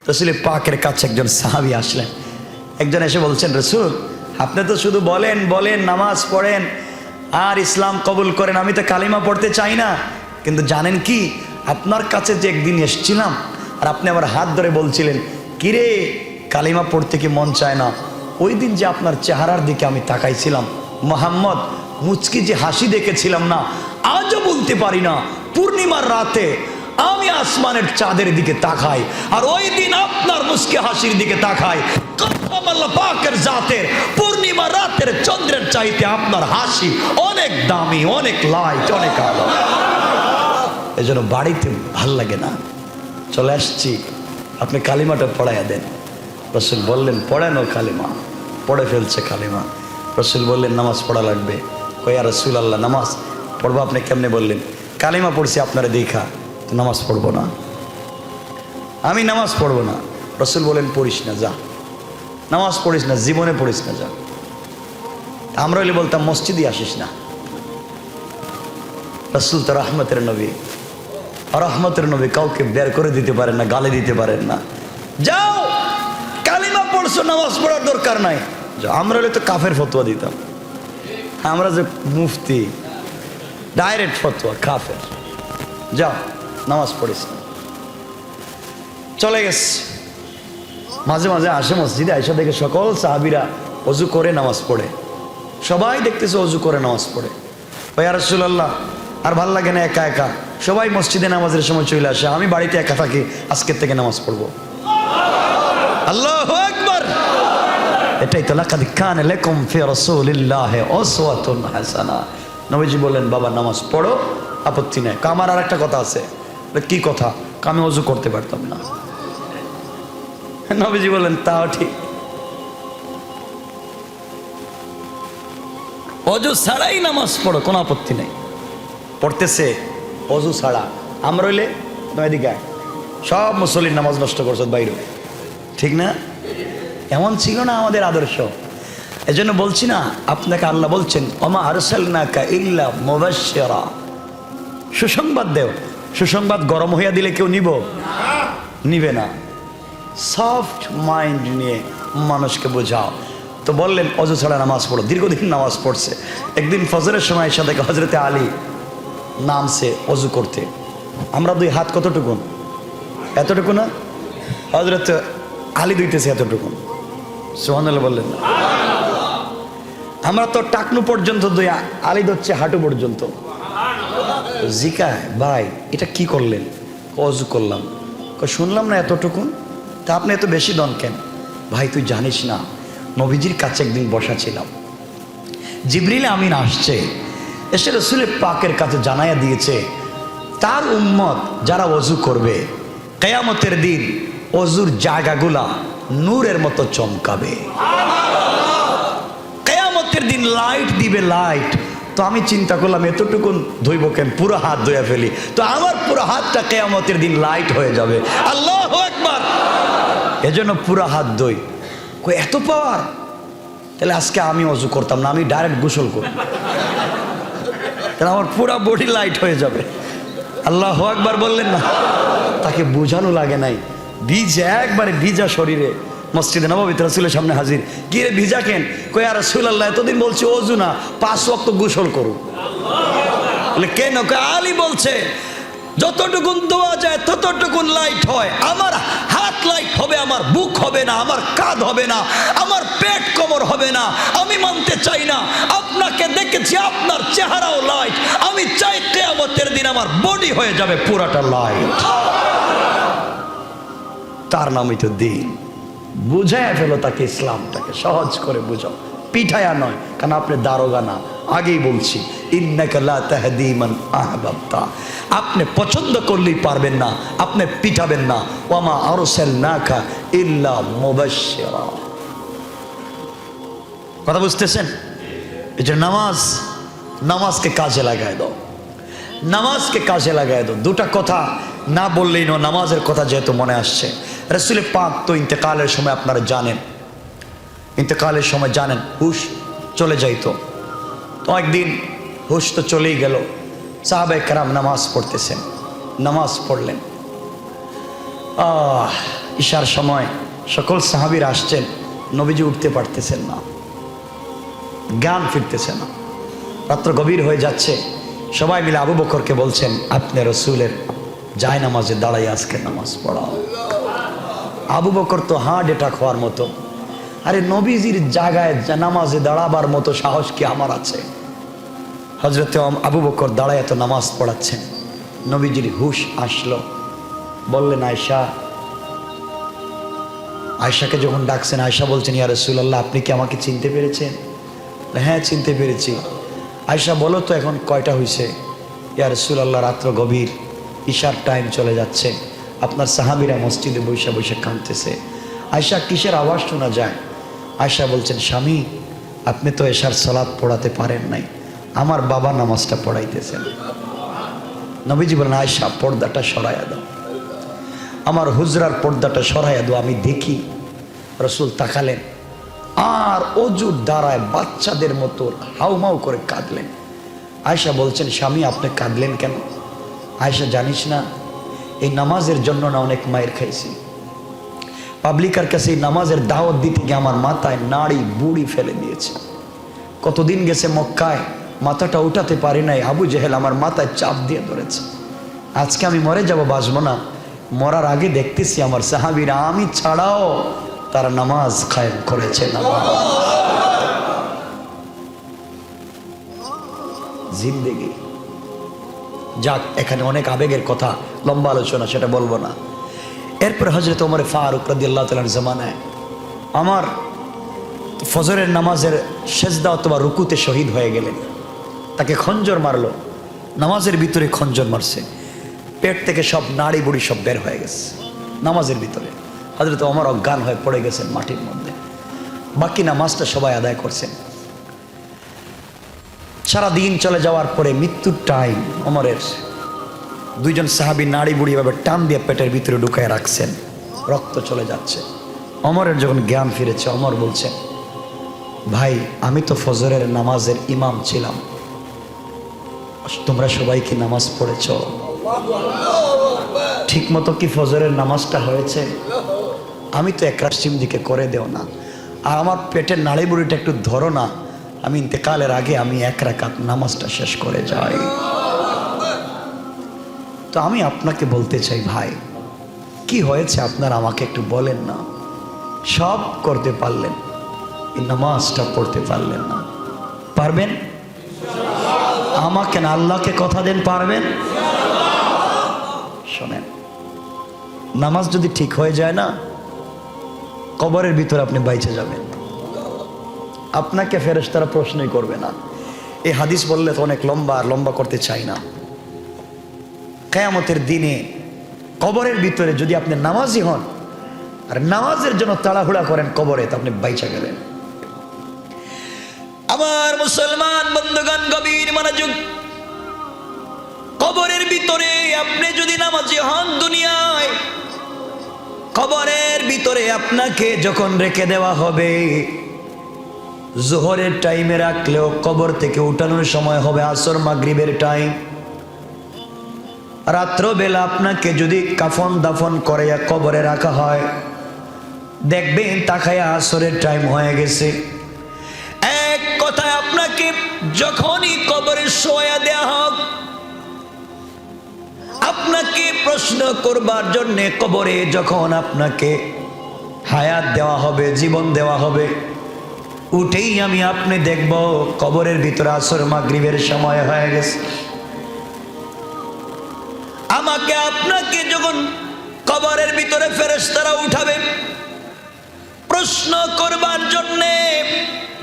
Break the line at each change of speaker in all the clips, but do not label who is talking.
রসুল পাকের কাছে একজন সাহাবী আসলেন। একজন এসে বলছেন, রসুল আপনি তো শুধু বলেন বলেন, নামাজ পড়েন আর ইসলাম কবুল করেন, আমি তো কালিমা পড়তে চাই না। কিন্তু জানেন কি, আপনার কাছে যে একদিন এসেছিলাম আর আপনি আমার হাত ধরে বলছিলেন, কিরে কালিমা পড়তে কি মন চায় না? ওই দিন যে আপনার চেহারার দিকে আমি তাকাইছিলাম, মোহাম্মদ মুচকি যে হাসি দেখেছিলাম না, আজও বলতে পারি না। পূর্ণিমার রাতে আমি আসমানের চাঁদের দিকে তাকাই আর ওই দিন আপনার মুচকি হাসির দিকে তাকাই। কসম আল্লাহ পাকের জাতের, পূর্ণিমা রাতের চন্দ্রের চাইতে আপনার হাসি অনেক দামি, অনেক লাইট, অনেক আলো। এজন্য বাড়িতে ভাল লাগে না, চলে আসছি, আপনি কালিমাটা পড়াইয়া দেন। রসুল বললেন, পড়েন ও কালিমা। পড়ে ফেলছে কালিমা। রসুল বললেন, নামাজ পড়া লাগবে। কয়া রসুল আল্লাহ, নামাজ পড়বো আপনি কেমনে বললেন? কালিমা পড়ছি আপনারা দেখা, তো নামাজ পড়বো না, আমি নামাজ পড়বো না। রসুল বলেন, পড়িস না, যা নামাজ পড়িস না, জীবনে পড়িস না, যা। আমরা হলে বলতাম মসজিদে আসিস না। রসুল তো রহমতের নবী, রহমতের নবী, কাউকে বের করে দিতে পারেন না, গালি দিতে পারেন না। যাও কালিমা পড়ছো, নামাজ পড়ার দরকার নাই। আমরা হলে তো কাফের ফতোয়া দিতাম। আমরা যে মুফতি, ডাইরেক্ট ফতোয়া কাফের। যাও নামাজ পড়িস না। চলে গেছে। মাঝে মাঝে আসে মসজিদে, আইসা দেখে সকল সাহাবীরা অজু করে নামাজ পড়ে। সবাই দেখতেছে অজু করে নামাজ পড়ে। ইয়া রাসূলুল্লাহ, আর ভাল লাগে না একা একা, সবাই মসজিদে নামাজের সময় চলে আসে, আমি বাড়িতে একা থাকি, আজকের থেকে নামাজ পড়বো। আল্লাহু আকবার। এটাই তো লাকাদ কানা লাকুম ফি রাসূলিল্লাহি উসওয়াতুন হাসানাহ। নবীজি বললেন, বাবা নামাজ পড়ো, আপত্তি নাই। আমার আর একটা কথা আছে। কি কথা? আমি অজু করতে পারতাম না। নবীজি বললেন, তাও ঠিক, অজু ছাড়াই নামাজ পড়ো, কোনো আপত্তি নেই। পড়তেছে অজু ছাড়া। আমরা হইলে এদিকে সব মুসল্লির নামাজ নষ্ট করছো বাইরে, ঠিক না? এমন ছিল না আমাদের আদর্শ। এজন্য বলছি না, আপনাকে আল্লাহ বলছেন, ওমা আরসালনাকা ইল্লা মুবাশশিরা, সুসংবাদ দেও। সুসংবাদ গরম হইয়া দিলে কেউ নিবে না। সফট মাইন্ড নিয়ে মানুষকে বোঝাও। তো বললেন অজু ছাড়া নামাজ পড়ো। দীর্ঘদিন নামাজ পড়ছে। একদিন ফজরের সময় এসে দেখে হজরতে আলী নামছে অজু করতে। আমরা দুই হাত কতটুকুন? এতটুকু না? হজরত আলী দুইতেছে এতটুকুন। সুবহানাল্লাহ বললেন না? আমরা তো টাকনু পর্যন্ত দুই, আলী ধরছে হাঁটু পর্যন্ত। জিকায়, ভাই এটা কি করলেন? অজু করলাম। শুনলাম না এতটুকুন, তা আপনি এত বেশি দন কেন? ভাই তুই জানিস না, নবীজির কাছে একদিন বসা ছিলাম, জিবরিল আমিন আসছে, এসে রসুলের পাকের কাছে জানাইয়া দিয়েছে, তার উম্মত যারা অজু করবে কিয়ামতের দিন অজুর জায়গাগুলা নূরের মতো চমকাবে। কিয়ামতের দিন লাইট দিবে, লাইট। তো আমি চিন্তা করলাম এতটুকুন ধুইব কেন, পুরো হাত ধুয়ে ফেলি, তো আমার পুরো হাতটা কিয়ামতের দিন লাইট হয়ে যাবে। আল্লাহু আকবার। এজন্য পুরো হাত ধুই। কই এত পাওয়ার? তাহলে আজকে আমি অজু করতাম না, আমি ডাইরেক্ট গোসল করব, তাহলে আমার পুরো বডি লাইট হয়ে যাবে। আল্লাহু আকবার বললেন না? তাকে বোঝানো লাগে নাই। ভিজা, একবারে ভিজা শরীরে মসজিদে নববীতে রাসূলের সামনে হাজির। কি রে ভিজা কেন? কই আর রাসূলুল্লাহ এতদিন বলছি অজু না, 5 ওয়াক্ত গোসল করো। বলে কেন? আলী বলছে যতটুকুন দোয়া যায় ততটুকুন লাইট হয়। আমার হাত লাইট হবে, আমার বুক হবে না, আমার কাঁধ হবে না, আমার পেট কোমর হবে না। আমি মানতে চাই না, আপনাকে দেখেছি আপনার চেহারাও লাইট, আমি চাই কিয়ামতের দিন আমার বডি হয়ে যাবে পুরাটা লাইট। তার নামই তো দিন। বুঝাইয়া ফেলো তাকে, ইসলামটাকে সহজ করে বুঝাও, পিঠায়া নয়। কারণ আপনি দারোগা না, আগেই বলছি, ইন্নাকা লা তাহদি মান আহবাবতা। আপনি পছন্দ করলেই পারবেন না, আপনি পিঠাবেন না। ওয়ামা আরসালনাকা ইল্লা মুবাশশিরা। কথা বুঝতেছেন? এই যে নামাজকে কাজে লাগায় দাও, নামাজকে কাজে লাগায় দাও। দুটা কথা না বললেই না, নামাজের কথা যেহেতু মনে আসছে। রাসূল পাক তো ইন্তেকালের সময়, আপনারা জানেন, ইন্তেকালের সময় জানেন হুশ চলে যাইতো। তো একদিন হুশ তো চলেই গেল। সাহাবায়ে কেরাম নামাজ পড়তেছেন, নামাজ পড়লেন। ঈশার সময় সকল সাহাবীরা আসছেন, নবীজি উঠতে পারতেছেন না, জ্ঞান ফিরতেছে না। রাত্র গভীর হয়ে যাচ্ছে, সবাই মিলে আবু বকরকে বলছেন, আপনি রসুলের যায় নামাজে দাঁড়াই আজকে নামাজ পড়াও। আবু বকর তো হার্ট অ্যাটাক হওয়ার মতো, আরে নবীজির জায়গায় নামাজে দাঁড়াবার মতো সাহস কি আমার আছে? হজরতে আবু বকর দাঁড়ায় এত নামাজ পড়াচ্ছেন, নবীজির হুশ আসলো, বললেন আয়েশা। আয়েশাকে যখন ডাকছেন, আয়েশা বলছেন, ইয়া রাসূলুল্লাহ, আপনি কি আমাকে চিনতে পেরেছেন? হ্যাঁ, চিনতে পেরেছি। আয়েশা বলো তো এখন কয়টা হয়েছে? ইয়া রাসূলুল্লাহ, রাত্র গভীর, ঈশার টাইম চলে যাচ্ছে, আপনার সাহাবীরা মসজিদে বসে বসে কাঁদতেছে। আয়েশা, কিসের আওয়াজ শোনা যায়? আয়েশা বলছেন, স্বামী, আপনি তো এশার সালাত পড়াতে পারেন নাই, আমার বাবা নামাজটা পড়াইতেছেন। নবীজি বলেন, আয়েশা, পর্দাটা সরাইয়া দাও, আমার হুজরার পর্দাটা সরাইয়া দাও, আমি দেখি। রসুল তাকালেন, আর অজুর দ্বারায় বাচ্চাদের মতো হাউমাউ করে কাঁদলেন। আয়েশা বলছেন, স্বামী, আপনি কাঁদলেন কেন? আয়েশা, জানিস না, এই নামাজের জন্য না অনেক মায়ের খাইছি। পাবলিকের কাছে এই নামাজের দাওয়াত দিতে গিয়ে আমার মাথায় নাড়ি বুড়ি ফেলে দিয়েছে। কতদিন গেছে মক্কায়, মাথাটা উঠাতে পারি নাই, আবু জেহেল আমার মাথায় চাপ দিয়ে ধরেছে। আজকে আমি মরে যাব, বাঁচবো না, মরার আগে দেখতেছি আমার সাহাবীরা আমি ছাড়াও তারা নামাজ কায়েম করেছে। জিন্দেগি যাক, এখানে অনেক আবেগের কথা, লম্বা আলোচনা, সেটা বলবো না। এরপর হযরত ওমর ফারুক রাদিয়াল্লাহু তাআলার জামানায় আমার ফজরের নামাজের সেজদা অথবা রুকুতে শহীদ হয়ে গেলেন, তাকে খঞ্জর মারলো, নামাজের ভিতরে খঞ্জর মারছে, পেট থেকে সব নাড়ি বুড়ি সব বের হয়ে গেছে নামাজের ভিতরে। হযরত ওমর অজ্ঞান হয়ে পড়ে গেছেন মাটির মধ্যে। বাকি নামাজটা সবাই আদায় করছেন। সারাদিন চলে যাওয়ার পরে মৃত্যুর টাইম, ওমরের দুইজন সাহাবী নাড়ি বুড়ি ভাবে টান দিয়ে পেটের ভিতরে ঢুকায় রাখছেন, রক্ত চলে যাচ্ছে। ওমরের যখন জ্ঞান ফিরেছে, ওমর বলছেন, ভাই, আমি তো ফজরের নামাজের ইমাম ছিলাম, তোমরা সবাই কি নামাজ পড়েছ? ঠিক মতো কি ফজরের নামাজটা হয়েছে? আমি তো এক রাশিম দিকে করে দেও না, আর আমার পেটের নাড়ি বুড়িটা একটু ধরো না, আমি ইন্তেকালের আগে আমি এক রাকাত নামাজটা শেষ করে যাই। তো আমি আপনাকে বলতে চাই, ভাই, কি হয়েছে আপনার আমাকে একটু বলেন না। সব করতে পারলেন, এই নামাজটা পড়তে পারলেন না। পারবেন? আমাকে না, আল্লাহকে কথা দেন, পারবেন? শোনেন, নামাজ যদি ঠিক হয়ে যায় না, কবরের ভিতরে আপনি বাইচে যাবেন, আপনাকে ফেরেশতারা প্রশ্নই করবে না। এই হাদিস বললে তো অনেক লম্বা করতে চাই না। কিয়ামতের দিনে কবরের ভিতরে যদি আপনি নামাজি হন আর নামাজের জন্য তাড়াহুড়া করেন কবরে, তো আপনি বাইচা গেলেন। আমার মুসলমান বন্ধুগণ, গভীর মনোযোগ। কবরের ভিতরে আপনি যদি নামাজি হন, দুনিয়ায় কবরের ভিতরে আপনাকে যখন রেখে দেওয়া হবে, জোহরের টাইমে রাখলেও কবর থেকে উঠানোর সময় হবে আসর মাগরিবের টাইম। রাত্রবেলা আপনাকে যদি কাফন দাফন করে কবরে রাখা হয়, দেখবেন তাকায়া আসরের টাইম হয়ে গেছে। এক কথায় আপনাকে যখনই কবরে শোয়া দেয়া হোক, আপনাকে প্রশ্ন করবার জন্য কবরে যখন আপনাকে হায়াত দেওয়া হবে, জীবন দেওয়া হবে, উঠেই আমি আপনি দেখব কবরের ভিতরে আসর মাগরিবের সময় হয়ে গেছে। আমাকে আপনাকে যখন কবরের ভিতরে ফেরেশতারা উঠাবে প্রশ্ন করবার জন্যে,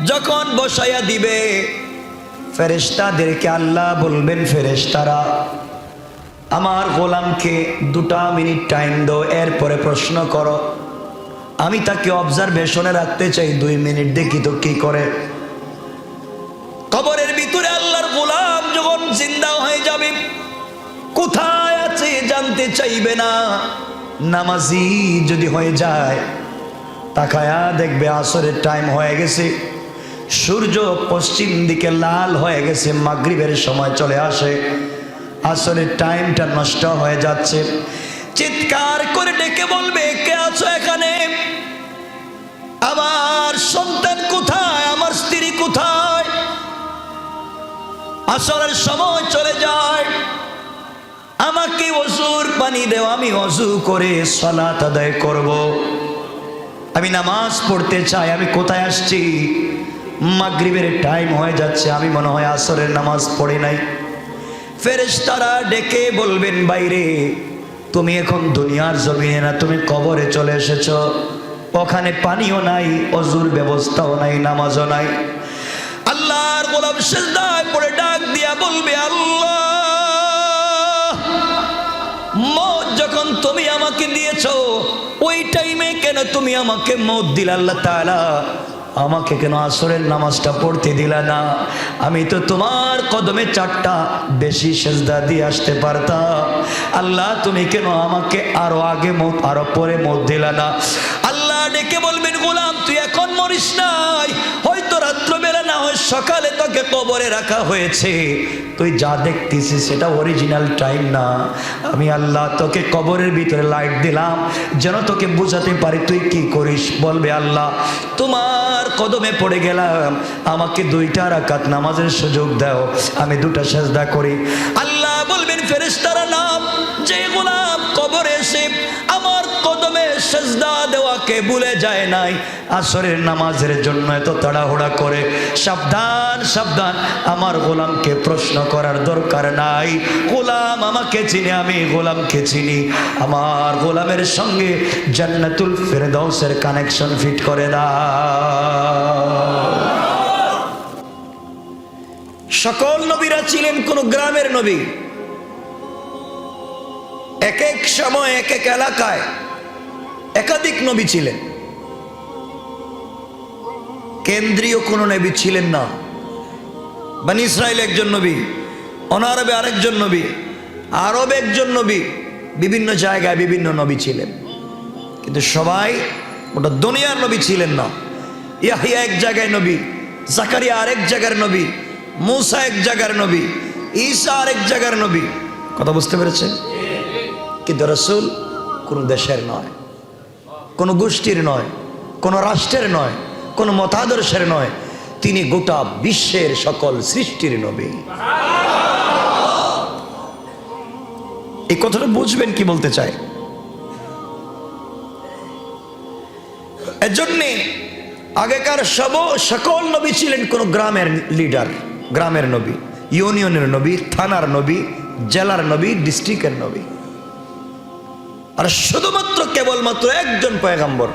যখন বসাইয়া দিবে, ফেরেশতাদেরকে আল্লাহ বলবেন, ফেরেশতারা আমার গোলামকে 2 মিনিট টাইম দাও, এরপরে প্রশ্ন করো। আমি তাকে অবজারভেশনে রাখতে চাই 2 মিনিট, দেখি তো কি করে। কবরের ভিতরে আল্লাহর গোলাম যখন জিন্দা হয়ে যাবে, কোথায় আছে জানতে চাইবে না। নামাজি যদি হয়ে যায়, তাকায়া দেখবে আসরের টাইম হয়ে গেছে, সূর্য পশ্চিম দিকে লাল হয়ে গেছে, মাগরিবের সময় চলে আসে, আসরের টাইমটা নষ্ট হয়ে যাচ্ছে। চিৎকার করে ডেকে বলবে, কে আছো এখানে? আমার সন্তান কোথায়? আমার স্ত্রী কোথায়? আসরের সময় চলে যায়, আমাকে ওযুর পানি দেও, আমি ওযু করে সালাত আদায় করব। আমি নামাজ পড়তে চাই। আমি কোথায় আসছি? মাগরিবের টাইম হয়ে যাচ্ছে, আমি মনে হয় আসরের নামাজ পড়ি নাই। ফেরেশতারা ডেকে বলবেন, বাইরে তুমি এখন দুনিয়ার জমিনে না, তুমি কবরে চলে এসেছো। ওখানে পানিও নাই, ওযুর ব্যবস্থাও নাই, নামাজও নাই। আল্লাহর গোলাম সিজদায় পড়ে ডাক দিয়া বলবে, আল্লাহ, মওত যখন তুমি আমাকে দিয়েছো, ওই টাইমে কেন তুমি আমাকে মওত দিলা? আল্লাহ তাআলা, আমাকে কেন আসরের নামাজটা পড়তে দিলা না? আমি তো তোমার কদমে 4টা বেশি সেজদা দিয়ে আসতে পারতাম। আল্লাহ, তুমি কেন আমাকে আরো আগে মওত, আরো পরে মওত দিলা না? আল্লাহ ডেকে বলবেন, গোলাম তুই এখন মরিস নাই, হয়তো রাত্রবেলা না হয় সকালে তোকে কবরে রাখা হয়েছে। তুই যা দেখতেছিস সেটা অরিজিনাল টাইম না। আমি আল্লাহ তোকে কবরের ভিতরে লাইট দিলাম যেন তোকে বুঝাতে পারি তুই কি করিস। বলবে, আল্লাহ তোমার কদমে পড়ে গেলাম, আমাকে 2টা রাকাত নামাজের সুযোগ দাও, আমি 2টা সেজদা করি। আল্লাহ বলবেন, ফেরেশতারা নাম, যে গোলাম কবরে এসে আমার কদমে সেজদা দেওয়াকে ভুলে যায় নাই, আসরের নামাজের জন্য এত তাড়াহুড়া করে, সাবধান সাবধান, আমার গোলামকে প্রশ্ন করার দরকার নাই। গোলাম আমাকে চিনি, আমি গোলামকে চিনি। আমার গোলামের সঙ্গে জান্নাতুল ফেরদাউসের কানেকশন ফিট করে দাও। সকল নবীরা ছিলেন কোন গ্রামের নবী। এক এক সময় এক এক এলাকায় একাধিক নবী ছিলেন। কেন্দ্রীয় কোন নবী ছিলেন না। বনি ইসরাইল একজন নবী, অনারবে আরেকজন নবী, আরব একজন নবী, বিভিন্ন জায়গায় বিভিন্ন নবী ছিলেন, কিন্তু সবাই ওটা দুনিয়ার নবী ছিলেন না। ইয়াহিয়া এক জায়গায় নবী, জাকারিয়া আরেক জায়গার নবী, মূসা এক জায়গার নবী, ঈসা আরেক জায়গার নবী। কথা বুঝতে পেরেছেন? কিন্তু রাসূল কোন দেশের নয়, কোন গোষ্ঠীর নয়, কোন রাষ্ট্রের নয়, কোন মতাদর্শের নয়, তিনি গোটা বিশ্বের সকল সৃষ্টির নবী। এই কথাটা বুঝবেন কি বলতে চায়। এজন্যে আগেকার সকল নবী ছিলেন কোন গ্রামের লিডার, গ্রামের নবী, ইউনিয়নের নবী, থানার নবী, জেলার নবী, ডিস্ট্রিক্টের নবী। আর শুধুমাত্র কেবলমাত্র একজন পয়গম্বর,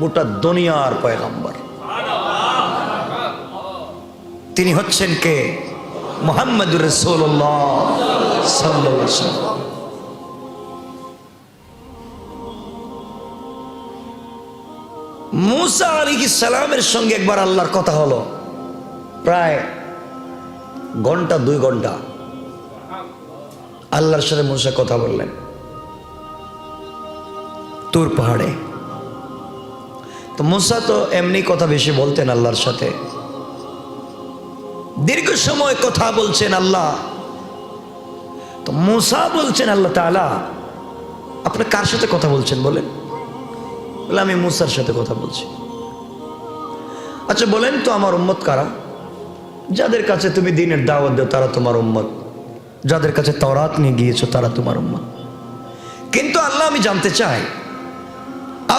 গোটা দুনিয়ার পয়গম্বর। তিনি হচ্ছেন কে? মুহাম্মদুর রাসূলুল্লাহ সাল্লাল্লাহু আলাইহি ওয়াসাল্লাম। মূসা আলাইহিস সালামের সঙ্গে একবার আল্লাহর কথা হলো, প্রায় ঘন্টা 2 ঘন্টা আল্লাহর সাথে মূসা কথা বললেন তুর পাহাড়ে। তো মূসা তো এমনি কথা বেশি বলতেন আল্লাহর সাথে, দীর্ঘ সময় কথা বলছেন আল্লাহ। তো মূসা বলছেন, আল্লাহ তাআলা আপনি কার সাথে কথা বলছেন বলেন? বলে, আমি মূসার সাথে কথা বলছি। আচ্ছা বলেন তো আমার উম্মত কারা? যাদের কাছে তুমি দ্বীনের দাওয়াত দাও তারা তোমার উম্মত, যাদের কাছে তাওরাত নিয়ে গিয়েছো তারা তোমার উম্মত। কিন্তু আল্লাহ আমি জানতে চাই,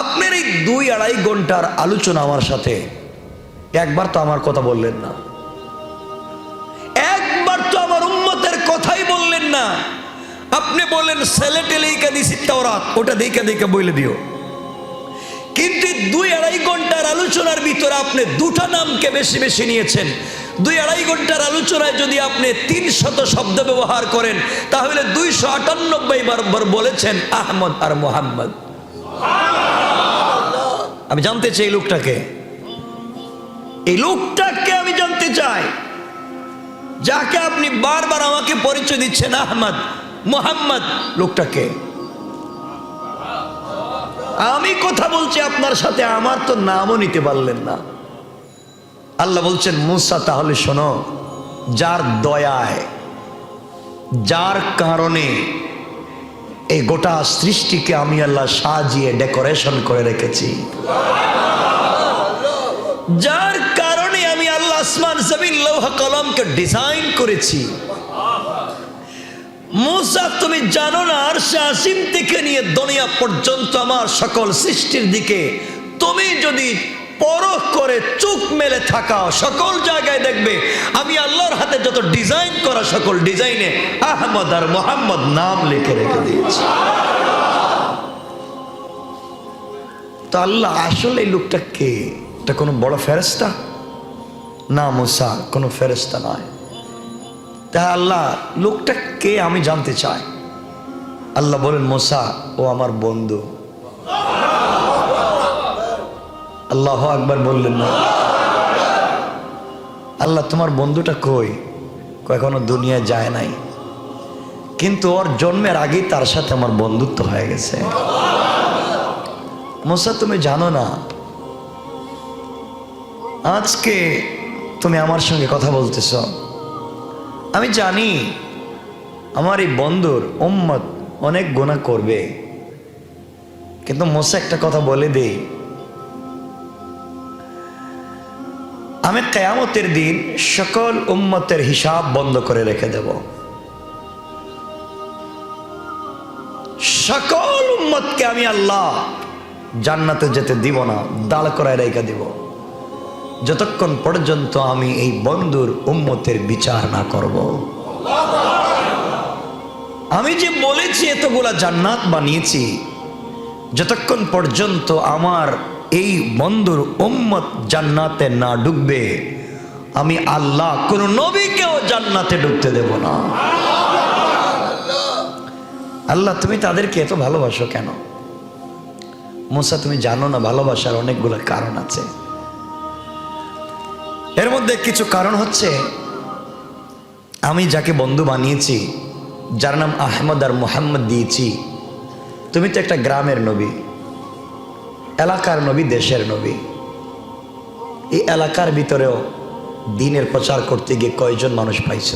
আপনার এই 2-2.5 ঘন্টার আলোচনা আমার সাথে একবার তো আমার কথা বললেন না, একবার তো আমার উম্মতের কথাই বললেন না। আপনি বললেন সেলেটে লেখা দিছি তাওরাত, ওটা দেখে দেখে বলে দিও। কিন্তু 2-2.5 ঘন্টার আলোচনার ভিতরে আপনি 2টা নামকে বেশি বেশি নিয়েছেন। 2-2.5 ঘন্টার আলোচনায় যদি আপনি 300 শব্দ ব্যবহার করেন তাহলে 298 বার বলেছেন আহমদ আর মুহাম্মদ। আমি জানতে চাই এই লোকটাকে আমি জানতে চাই, যাকে আপনি বারবার আমাকে পরিচয় দিচ্ছেন আহমদ মুহাম্মদ, লোকটাকে। আমি কথা বলছি আপনার সাথে, আমার তো নামও নিতে পারলেন না। আল্লাহ বলছেন, মূসা তাহলে শোনো, যার দয়ায়, যার কারণে এই গোটা সৃষ্টিকে আমি আল্লাহ সাজিয়ে ডেকোরেশন করে রেখেছি, যার কারণে আমি আল্লাহ আসমান জমিন লৌহ কলমকে ডিজাইন করেছি। মুসা, তুমি জানো না আরশে আসিম থেকে নিয়ে দুনিয়া পর্যন্ত আমার সকল সৃষ্টির দিকে তুমি যদি পরখ করে চোখ মেলে থাকাও, সকল জায়গায় দেখবে আমি আল্লাহর হাতে যত ডিজাইন করা সকল ডিজাইনে আহমদ আর মোহাম্মদ নাম লিখে রেখে দিয়েছি। তো আল্লাহ আসলে এই লোকটা কে? এটা কোনো বড় ফেরেশতা না? মুসা কোনো ফেরেশতা নয়। তা আল্লাহ লোকটা কে আমি জানতে চাই। আল্লাহ বলেন, মুসা ও আমার বন্ধু। আল্লাহ আকবার বললেন না? আল্লাহ তোমার বন্ধুটা কই? এখনো দুনিয়ায় যায় নাই, কিন্তু ওর জন্মের আগেই তার সাথে আমার বন্ধুত্ব হয়ে গেছে। মুসা, তুমি জানো না আজকে তুমি আমার সঙ্গে কথা বলতেছ, আমি জানি আমার এই বন্ধুর উম্মত অনেক গুনাহ করবে, কিন্তু মুসা একটা কথা বলে দেই, আমি কিয়ামতের দিন সকল উম্মতের হিসাব বন্ধ করে রেখে দেব। সকল উম্মতকে আমি আল্লাহ জান্নাতে যেতে দিব না, দাঁড় করায় রেখে দিব, যতক্ষণ পর্যন্ত আমি এই বন্ধুর উম্মতের বিচার না করব। আমি যে বলেছি এতগুলা জান্নাত বানিয়েছি, যতক্ষণ পর্যন্ত আমার এই বন্ধুর উম্মত জান্নাতে না ঢুকবে, আমি আল্লাহ কোন নবীকেও জান্নাতে ঢুকতে দেব না। আল্লাহ তুমি তাদেরকে এত ভালোবাসো কেন? মুসা, তুমি জানো না ভালোবাসার অনেকগুলো কারণ আছে। এর মধ্যে কিছু কারণ হচ্ছে, আমি যাকে বন্ধু বানিয়েছি, যার নাম আহমদ আর মোহাম্মদ দিয়েছি, তুমি তো একটা গ্রামের নবী, এলাকার নবী, দেশের নবী। এই এলাকার ভিতরেও দ্বীনের প্রচার করতে গিয়ে কয়জন মানুষ পাইছ?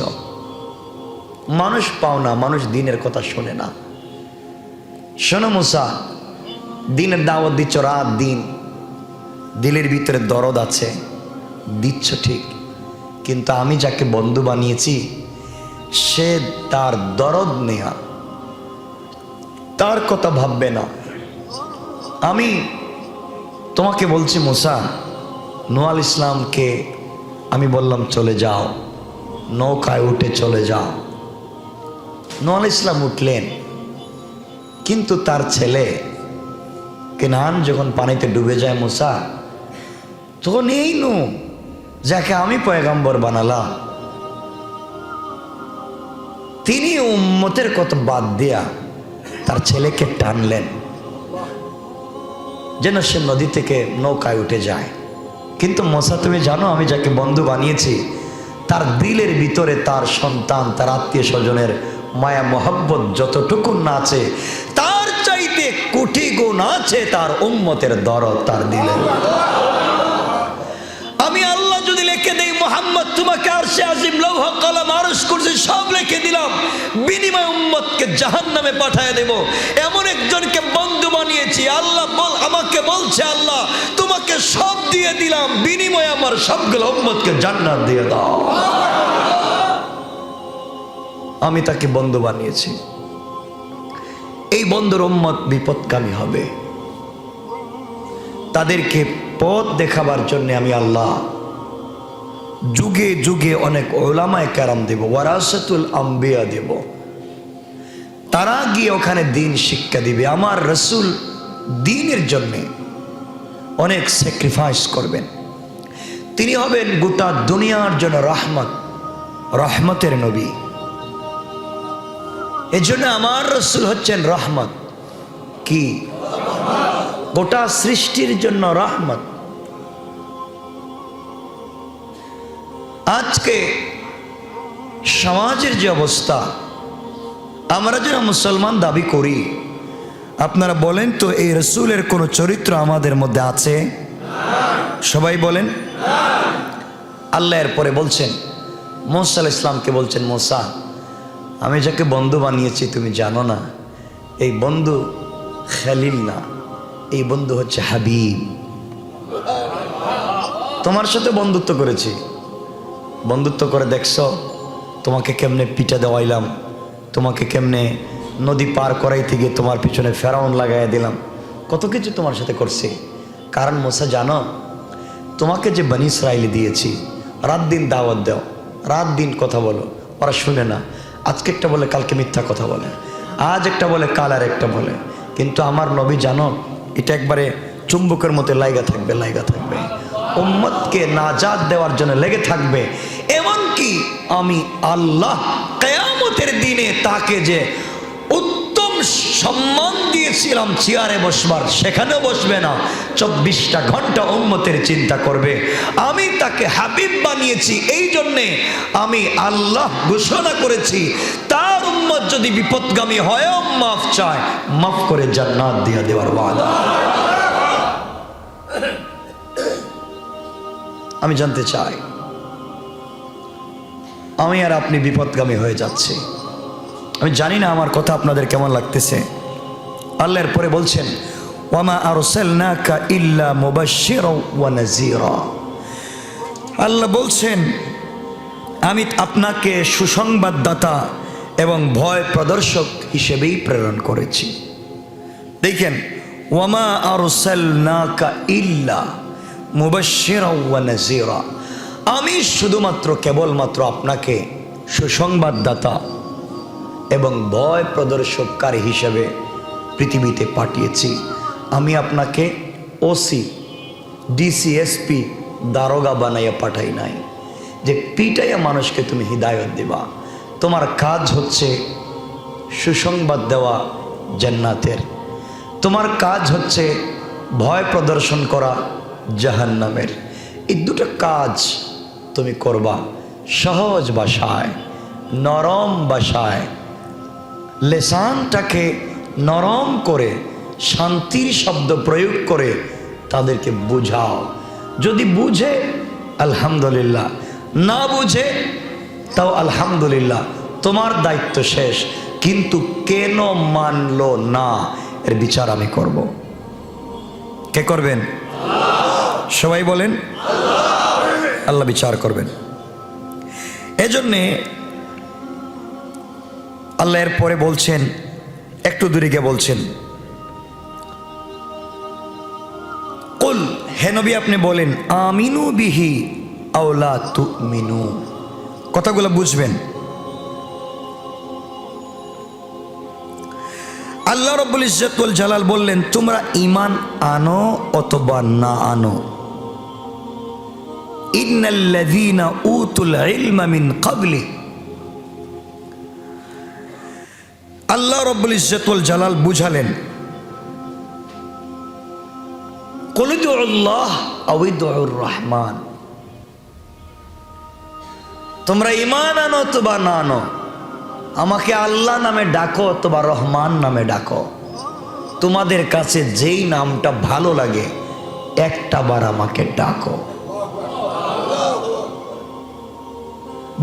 মানুষ পাও না, মানুষ দ্বীনের কথা শোনে না। শোনো মুসা, দ্বীনের দাওয়াত দিচ্ছ রাত দিন, দিলের ভিতরে দরদ আছে, দিচ্ছ ঠিক, কিন্তু আমি যাকে বন্ধু বানিয়েছি সে তার দরদ নেয়া, তার কথা ভাববে না। আমি তোমাকে বলছি মুসা, নূহ আলাইহিস সালামকে আমি বললাম চলে যাও, নৌকায় উঠে চলে যাও। নূহ আলাইহিস সালাম উঠলেন, কিন্তু তার ছেলে কেনান যখন পানিতে ডুবে যায় মুসা, তখন এই নূহ যাকে আমি পয়গম্বর বানালাম, তিনি উম্মতের কথা বাদ দিয়া তার ছেলেকে টানলেন যেন সে নদী থেকে নৌকায় উঠে যায়। কিন্তু মুসা, তুমি জানো আমি যাকে বন্ধু বানিয়েছি তার দিলের ভিতরে তার সন্তান, তার আত্মীয় স্বজনের মায়া মহব্বত যতটুকু না আছে, তার চাইতে কোটি গুণ আছে তার উম্মতের দরদ তার দিলের। আমি আল্লাহ যদি লিখে দেই মুহাম্মদ তোমাকে আরশে আজিম লৌহ কলম আরশ কুরসি সব লিখে দিলাম, বিনিময় উম্মতকে জাহান্নামে পাঠিয়ে দেব, এমন একজনকে বন্ধু বানিয়েছি। আল্লাহ আমাকে বলছে, আল্লাহ তোমাকে সব দিয়ে দিলাম, বিনিময়ে আমার সবগুলো উম্মতকে জান্নাত দিয়ে দাও। আমি তাকে বন্ধু বানিয়েছি, এই বন্ধুর উম্মত বিপদকামী হবে, তাদেরকে পথ দেখাবার জন্য আমি আল্লাহ যুগে যুগে অনেক উলামায়ে কেরাম দেব, ওয়ারাসাতুল আম্বিয়া দেব, তারা গিয়ে ওখানে দ্বীন শিক্ষা দিবে। আমার রাসূল দ্বীনের জন্য অনেক স্যাক্রিফাইস করবেন, তিনি হবেন গোটা দুনিয়ার জন্য রহমত, রহমতের নবী। এজন্য আমার রাসূল হচ্ছেন রহমত, কি গোটা সৃষ্টির জন্য রহমত। আজকে সমাজের যে অবস্থা, আমরা যারা মুসলমান দাবি করি, আপনারা বলেন তো এই রাসূলের কোনো চরিত্র আমাদের মধ্যে আছে? সবাই বলেন। আল্লাহ এরপরে বলছেন, মুসা আলাইহিস সালামকে বলছেন, মুসা আমি যাকে বন্ধু বানিয়েছি তুমি জানো না, এই বন্ধু খালিল না, এই বন্ধু হচ্ছে হাবিব। তোমার সাথে বন্ধুত্ব করেছি, বন্ধুত্ব করে দেখছো তোমাকে কেমনে পিঠা দেওয়াইলাম, তোমাকে কেমনে নদী পার করাইতে গিয়ে তোমার পিছনে ফেরাউন লাগাইয়া দিলাম, কত কিছু তোমার সাথে করছি। কারণ মুসা জানো, তোমাকে যে বনি ইসরাইলি দিয়েছি, রাত দিন দাওয়াত দাও, রাত দিন কথা বলো, ওরা শুনে না। আজকে একটা বলে কালকে মিথ্যা কথা বলে, আজ একটা বলে কাল আর একটা বলে। কিন্তু আমার নবী জানো, এটা একবারে চুম্বকের মতো লাইগা থাকবে, লাইগা থাকবে, উম্মতকে নাজাত দেওয়ার জন্য লেগে থাকবে। এমনকি আমি আল্লাহ কিয়ামতের দিনে তাকে যে উত্তম সম্মান দিয়েছিলাম চেয়ারে বসবার, সেখানেও বসবে না, 24টা ঘন্টা উম্মতের চিন্তা করবে। আমি তাকে হাবিব বানিয়েছি, এই জন্যে আমি আল্লাহ ঘোষণা করেছি তার উম্মত যদি বিপদগামী হয় মাফ চায়, মাফ করে জান্নাত দিয়ে দেওয়ার ওয়াদা। আমি জানতে চাই, আমি আর আপনি বিপদগামী হয়ে যাচ্ছি। আমি জানি না আমার কথা আপনাদের কেমন লাগতেছে। আল্লাহর পরে বলছেন, ওয়ামা আরসালনাকা ইল্লা মুবাশশিরা ওয়া নাযীরা। আল্লাহ বলছেন, আমি আপনাকে সুসংবাদদাতা এবং ভয় প্রদর্শক হিসেবেই প্রেরণ করেছি। দেখেন, ওয়ামা আরসালনাকা ইল্লা মুবাশশিরা ওয়া নাযীরা, আমি শুধুমাত্র কেবলমাত্র আপনাকে সুসংবাদদাতা এবং ভয় প্রদর্শককারী হিসেবে পৃথিবীতে পাঠিয়েছি। আমি আপনাকে ওসি, ডিসিএসপি, দারোগা বানাইয়া পাঠাই নাই যে পিটাইয়া মানুষকে তুমি হিদায়ত দিবা। তোমার কাজ হচ্ছে সুসংবাদ দেওয়া জান্নাতের, তোমার কাজ হচ্ছে ভয় প্রদর্শন করা জাহান্নামের। এই দুটো কাজ তুমি করবা সহজ ভাষায়, নরম ভাষায়, লেসানটাকে নরম করে শান্তির শব্দ প্রয়োগ করে তাদেরকে বুঝাও। যদি বুঝে আলহামদুলিল্লাহ, না বুঝে তাও আলহামদুলিল্লাহ, তোমার দায়িত্ব শেষ। কিন্তু কেন মানলো না এর বিচার আমি করব। কে করবেন? সবাই বলেন আল্লাহ বিচার করবেন। এজন্যে আল্লাহ এর পরে বলছেন, একটু দূরে গিয়ে বলছেন, কুল, হে নবী আপনি বলেন, আমিনু বিহি আও লা তুমিনু। কথাগুলো বুঝবেন। আল্লাহ রাব্বুল ইজ্জত ওয়াল জালাল বললেন, তোমরা ঈমান আনো অথবা না আনো, ইন্নাল্লাযীনা উতুল ইলমা মিন ক্বাবলি। আল্লাহ রাব্বুল ইজ্জত ওয়াল জালাল বুঝালেন, কুল উদউল্লাহ আও উদউর রহমান, তোমরা ঈমান আনো অথবা না আনো, আমাকে আল্লাহ নামে ডাকো অথবা রহমান নামে ডাকো, তোমাদের কাছে যেই নামটা ভালো লাগে একটা বার আমাকে ডাকো।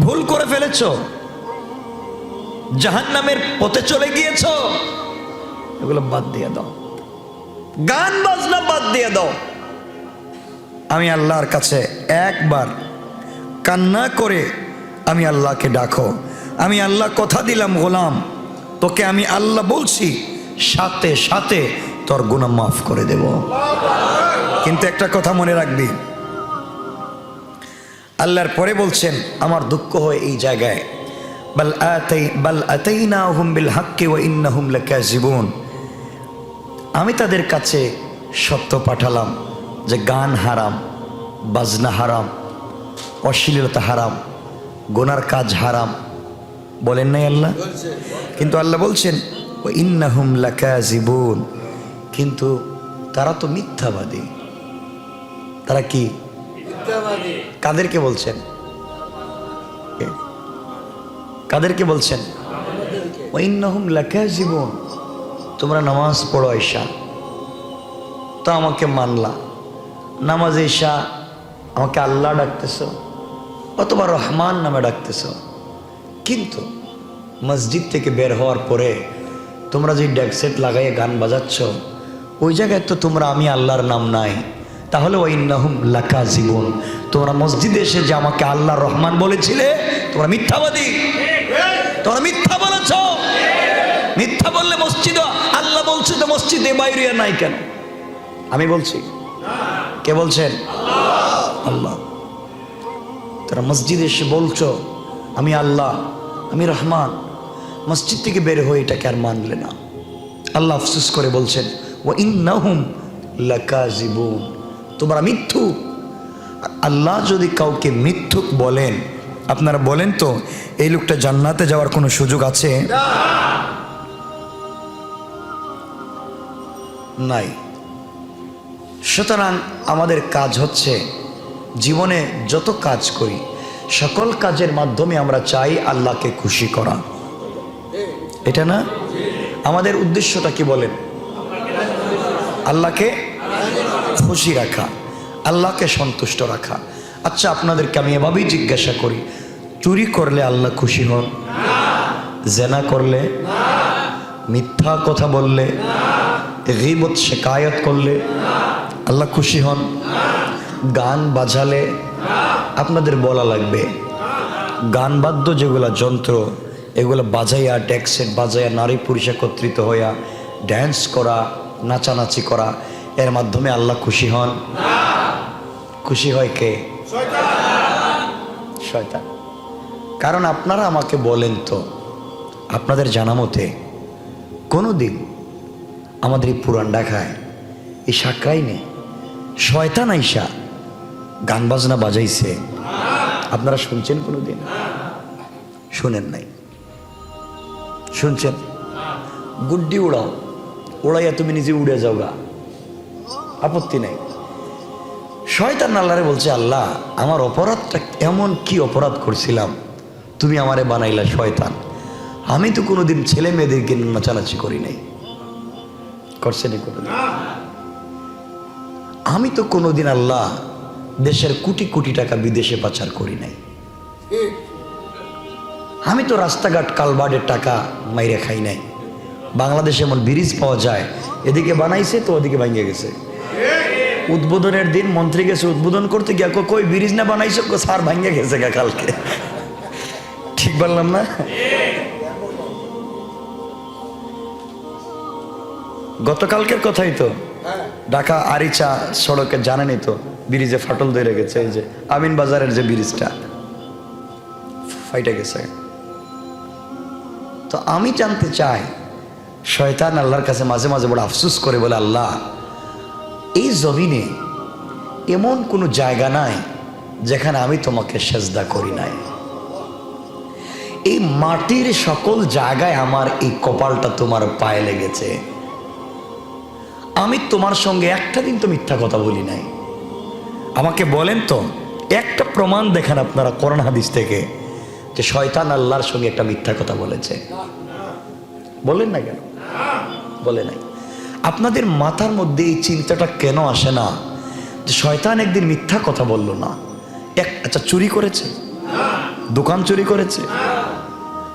ভুল করে ফেলেছ, জাহান্নামের পথে চলে গিয়েছ, এগুলো বাদ দিয়ে দাও, গান বাজনা বাদ দিয়ে দাও। আমি আল্লাহর কাছে একবার কান্না করে আমি আল্লাহকে ডাকো। আমি আল্লাহ কথা দিলাম, গোলাম তোকে আমি আল্লাহ বলছি, সাথে সাথে তোর গুনাহ মাফ করে দেব। কিন্তু একটা কথা মনে রাখবি, আল্লাহর পরে বলছেন, আমার দুঃখ হয় এই জায়গায়, বাল আতাইনাহুম বিল হাক্কি ওয়া ইন্নাহুম লাকাযিবুন, আমি তাদের কাছে সত্য পাঠালাম যে গান হারাম, বাজনা হারাম, অশ্লীলতা হারাম, গুনার কাজ হারাম, বলেন নাই আল্লাহ? কিন্তু আল্লাহ বলছেন ওয়া ইন্নাহুম লাকাযিবুন, কিন্তু তারা তো মিথ্যাবাদী। তারা কি মিথ্যাবাদী? কাদেরকে বলছেন? কাদেরকে বলছেন? ওয়া ইন্নাহুম লাকাযিবুন, তোমরা নামাজ পড়ো ঈশা, তো আমাকে মানলা, নামাজে ঈশা আমাকে আল্লাহ ডাকতেছ অথবা রহমান নামে ডাকতেছ, কিন্তু মসজিদ থেকে বের হওয়ার পরে তোমরা যে ডেক সেট লাগাইয়ে গান বাজাচ্ছ ওই জায়গায় তো তোমরা আমি আল্লাহর নাম নাই, তাহলে ওয়া ইন্নাহুম লাকাযিবুন, তোমরা মসজিদে এসে যে আমাকে আল্লাহ রহমান বলেছিলে তোমরা মিথ্যাবাদী, তোমরা মিথ্যা বলেছ। মিথ্যা বললে মসজিদ আল্লাহ বলছে তো মসজিদে বাইরে নাই কেন? আমি বলছি, কে বলছেন? আল্লাহ। তোরা মসজিদে এসে বলছো আমি আল্লাহ, আমি রহমান, মসজিদ থেকে বের হয়ে এটাকে আর মানলে না। আল্লাহ আফসোস করে বলছেন ওয়া ইন্নাহুম লাকাযিবুন, তোমরা মিথ্যুক। আল্লাহ যদি কাউকে মিথ্যুক বলেন, আপনারা বলেন তো এই লোকটা জান্নাতে যাওয়ার কোনো সুযোগ আছে? নাই। সুতরাং আমাদের কাজ হচ্ছে জীবনে যত কাজ করি সকল কাজের মাধ্যমে আমরা চাই আল্লাহকে খুশি করা, এটা না? আমাদের উদ্দেশ্যটা কি বলেন? আল্লাহকে খুশি রাখা, আল্লাহকে সন্তুষ্ট রাখা। আচ্ছা, আপনাদেরকে আমি এভাবেই জিজ্ঞাসা করি, চুরি করলে আল্লাহ খুশি হন? জেনা করলে? মিথ্যা কথা বললে? গীবত শিকায়ত করলে আল্লাহ খুশি হন? গান বাজালে? আপনাদের বলা লাগবে, গান বাদ্য যেগুলা যন্ত্র এগুলো বাজাইয়া, ট্যাক্সেট বাজাইয়া নারী পুরুষ একত্রিত হইয়া ড্যান্স করা, নাচানাচি করা, এর মাধ্যমে আল্লাহ খুশি হন? খুশি হয় কে? শয়তান। কারণ আপনারা আমাকে বলেন তো, আপনাদের জানা মতে কোনোদিন আমাদের এই পুরান ঢাকায় এই সাকরাইনে শয়তান আইসা গান বাজনা বাজাইছে? আপনারা শুনছেন কোনোদিন? শুনেন নাই? শুনছেন? গুড্ডি উড়াও, উড়াইয়া তুমি নিজে উড়ে যাও গা, আপত্তি নাই। শয়তান আল্লাহরে বলছে আল্লাহ আমার অপরাধটা এমন কি অপরাধ করছিলাম তুমি আমারে বানাইলা শয়তান? আমি তো কোনোদিন ছেলে মেয়েদেরকে নাচানাচি করি নাই। করছেনি কোনোদিন? আমি তো কোনোদিন আল্লাহ দেশের কোটি কোটি টাকা বিদেশে পাচার করি নাই। আমি তো রাস্তাঘাট কালবার্ডের টাকা মাইরে খাই নাই। বাংলাদেশে এমন ব্রিজ পাওয়া যায়, এদিকে বানাইছে তো ওদিকে ভাঙে গেছে। উদ্বোধনের দিন মন্ত্রী গেছে উদ্বোধন করতে গিয়া কই ব্রিজ না বানাইছে, সার ভাঙে গেছে গা কালকে। ঠিক বললাম না? গতকালকের কথাই তো, ঢাকা আরিচা সড়কে জানেনই তো ব্রিজে ফাটল ধরে গেছে। এই যে আমিন বাজারের যে ব্রিজটা ফাইটে গেছে। তো আমি জানতে চাই, শয়তান আল্লাহর কাছে মাঝে মাঝে বড় আফসোস করে বলে আল্লাহ এই জমিনে এমন কোনো জায়গা নাই যেখানে আমি তোমাকে সেজদা করি নাই। এই মাটির সকল জায়গায় আমার এই কপালটা তোমার পায়ে লেগেছে। আমি তোমার সঙ্গে একটা দিন তো মিথ্যা কথা বলি নাই। আমাকে বলেন তো একটা প্রমাণ দেখেন আপনারা কোরআন হাদিস থেকে যে শয়তান আল্লাহর সঙ্গে একটা মিথ্যা কথা বলেছে। বলেন না কেন? বলে নাই। আপনাদের মাথার মধ্যে এই চিন্তাটা কেন আসে না যে শয়তান একদিন মিথ্যা কথা বলল না? আচ্ছা, চুরি করেছে? দোকান চুরি করেছে?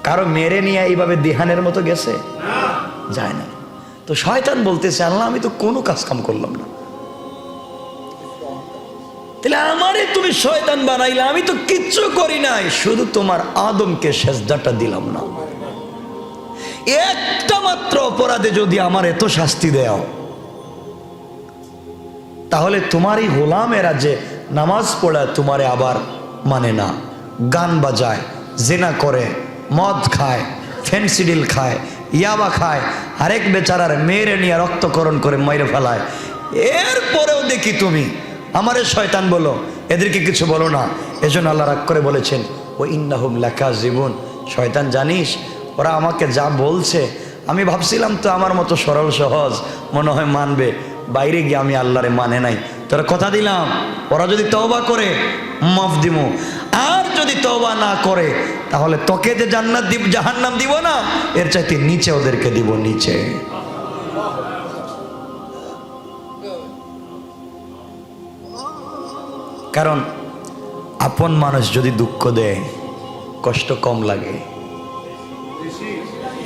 কারো মেরে নিয়ে এইভাবে দিহানের মতো গেছে? যায় না। তো শয়তান বলতেছে আল্লাহ আমি তো কোনো কাজ কাম করলাম না, তাহলে আমারে তুমি শয়তান বানাইলা, আমি তো কিচ্ছু করি নাই, শুধু তোমার আদমকে সেজদাটা দিলাম না। একটা মাত্র অপরাধে যদি আমার এত শাস্তি দেও, তাহলে তোমারই গোলামেরা যে নামাজ পড়ে তোমারে আবার মানে না, গান বাজায়, জেনা করে, মদ খায়, ফেন্সিডিল খায়, ইয়াবা খায়, আরেক বেচারার মেয়েরে নিয়ে রক্তকরণ করে মেরে ফেলায়, এরপরেও দেখি তুমি আমারে শয়তান বলো, এদেরকে কিছু বলো না। এজন্য আল্লাহ রাগ করে বলেছেন ও ইন্নাহুম লাকাযিবুন, শয়তান জানিস ওরা আমাকে যা বলছে আমি ভাবছিলাম তো আমার মতো সরল সহজ মনে হয় মানবে, বাইরে গিয়ে আমি আল্লাহরে মানে নাই। তোরা কথা দিলাম ওরা যদি তওবা করে মাফ দিব, আর যদি তওবা না করে তাহলে তোকে যে জান্নাত দিব জাহান্নাম দিব না, এর চাইতে নিচে ওদেরকে দিব, নিচে। কারণ আপন মানুষ যদি দুঃখ দেয় কষ্ট কম লাগে,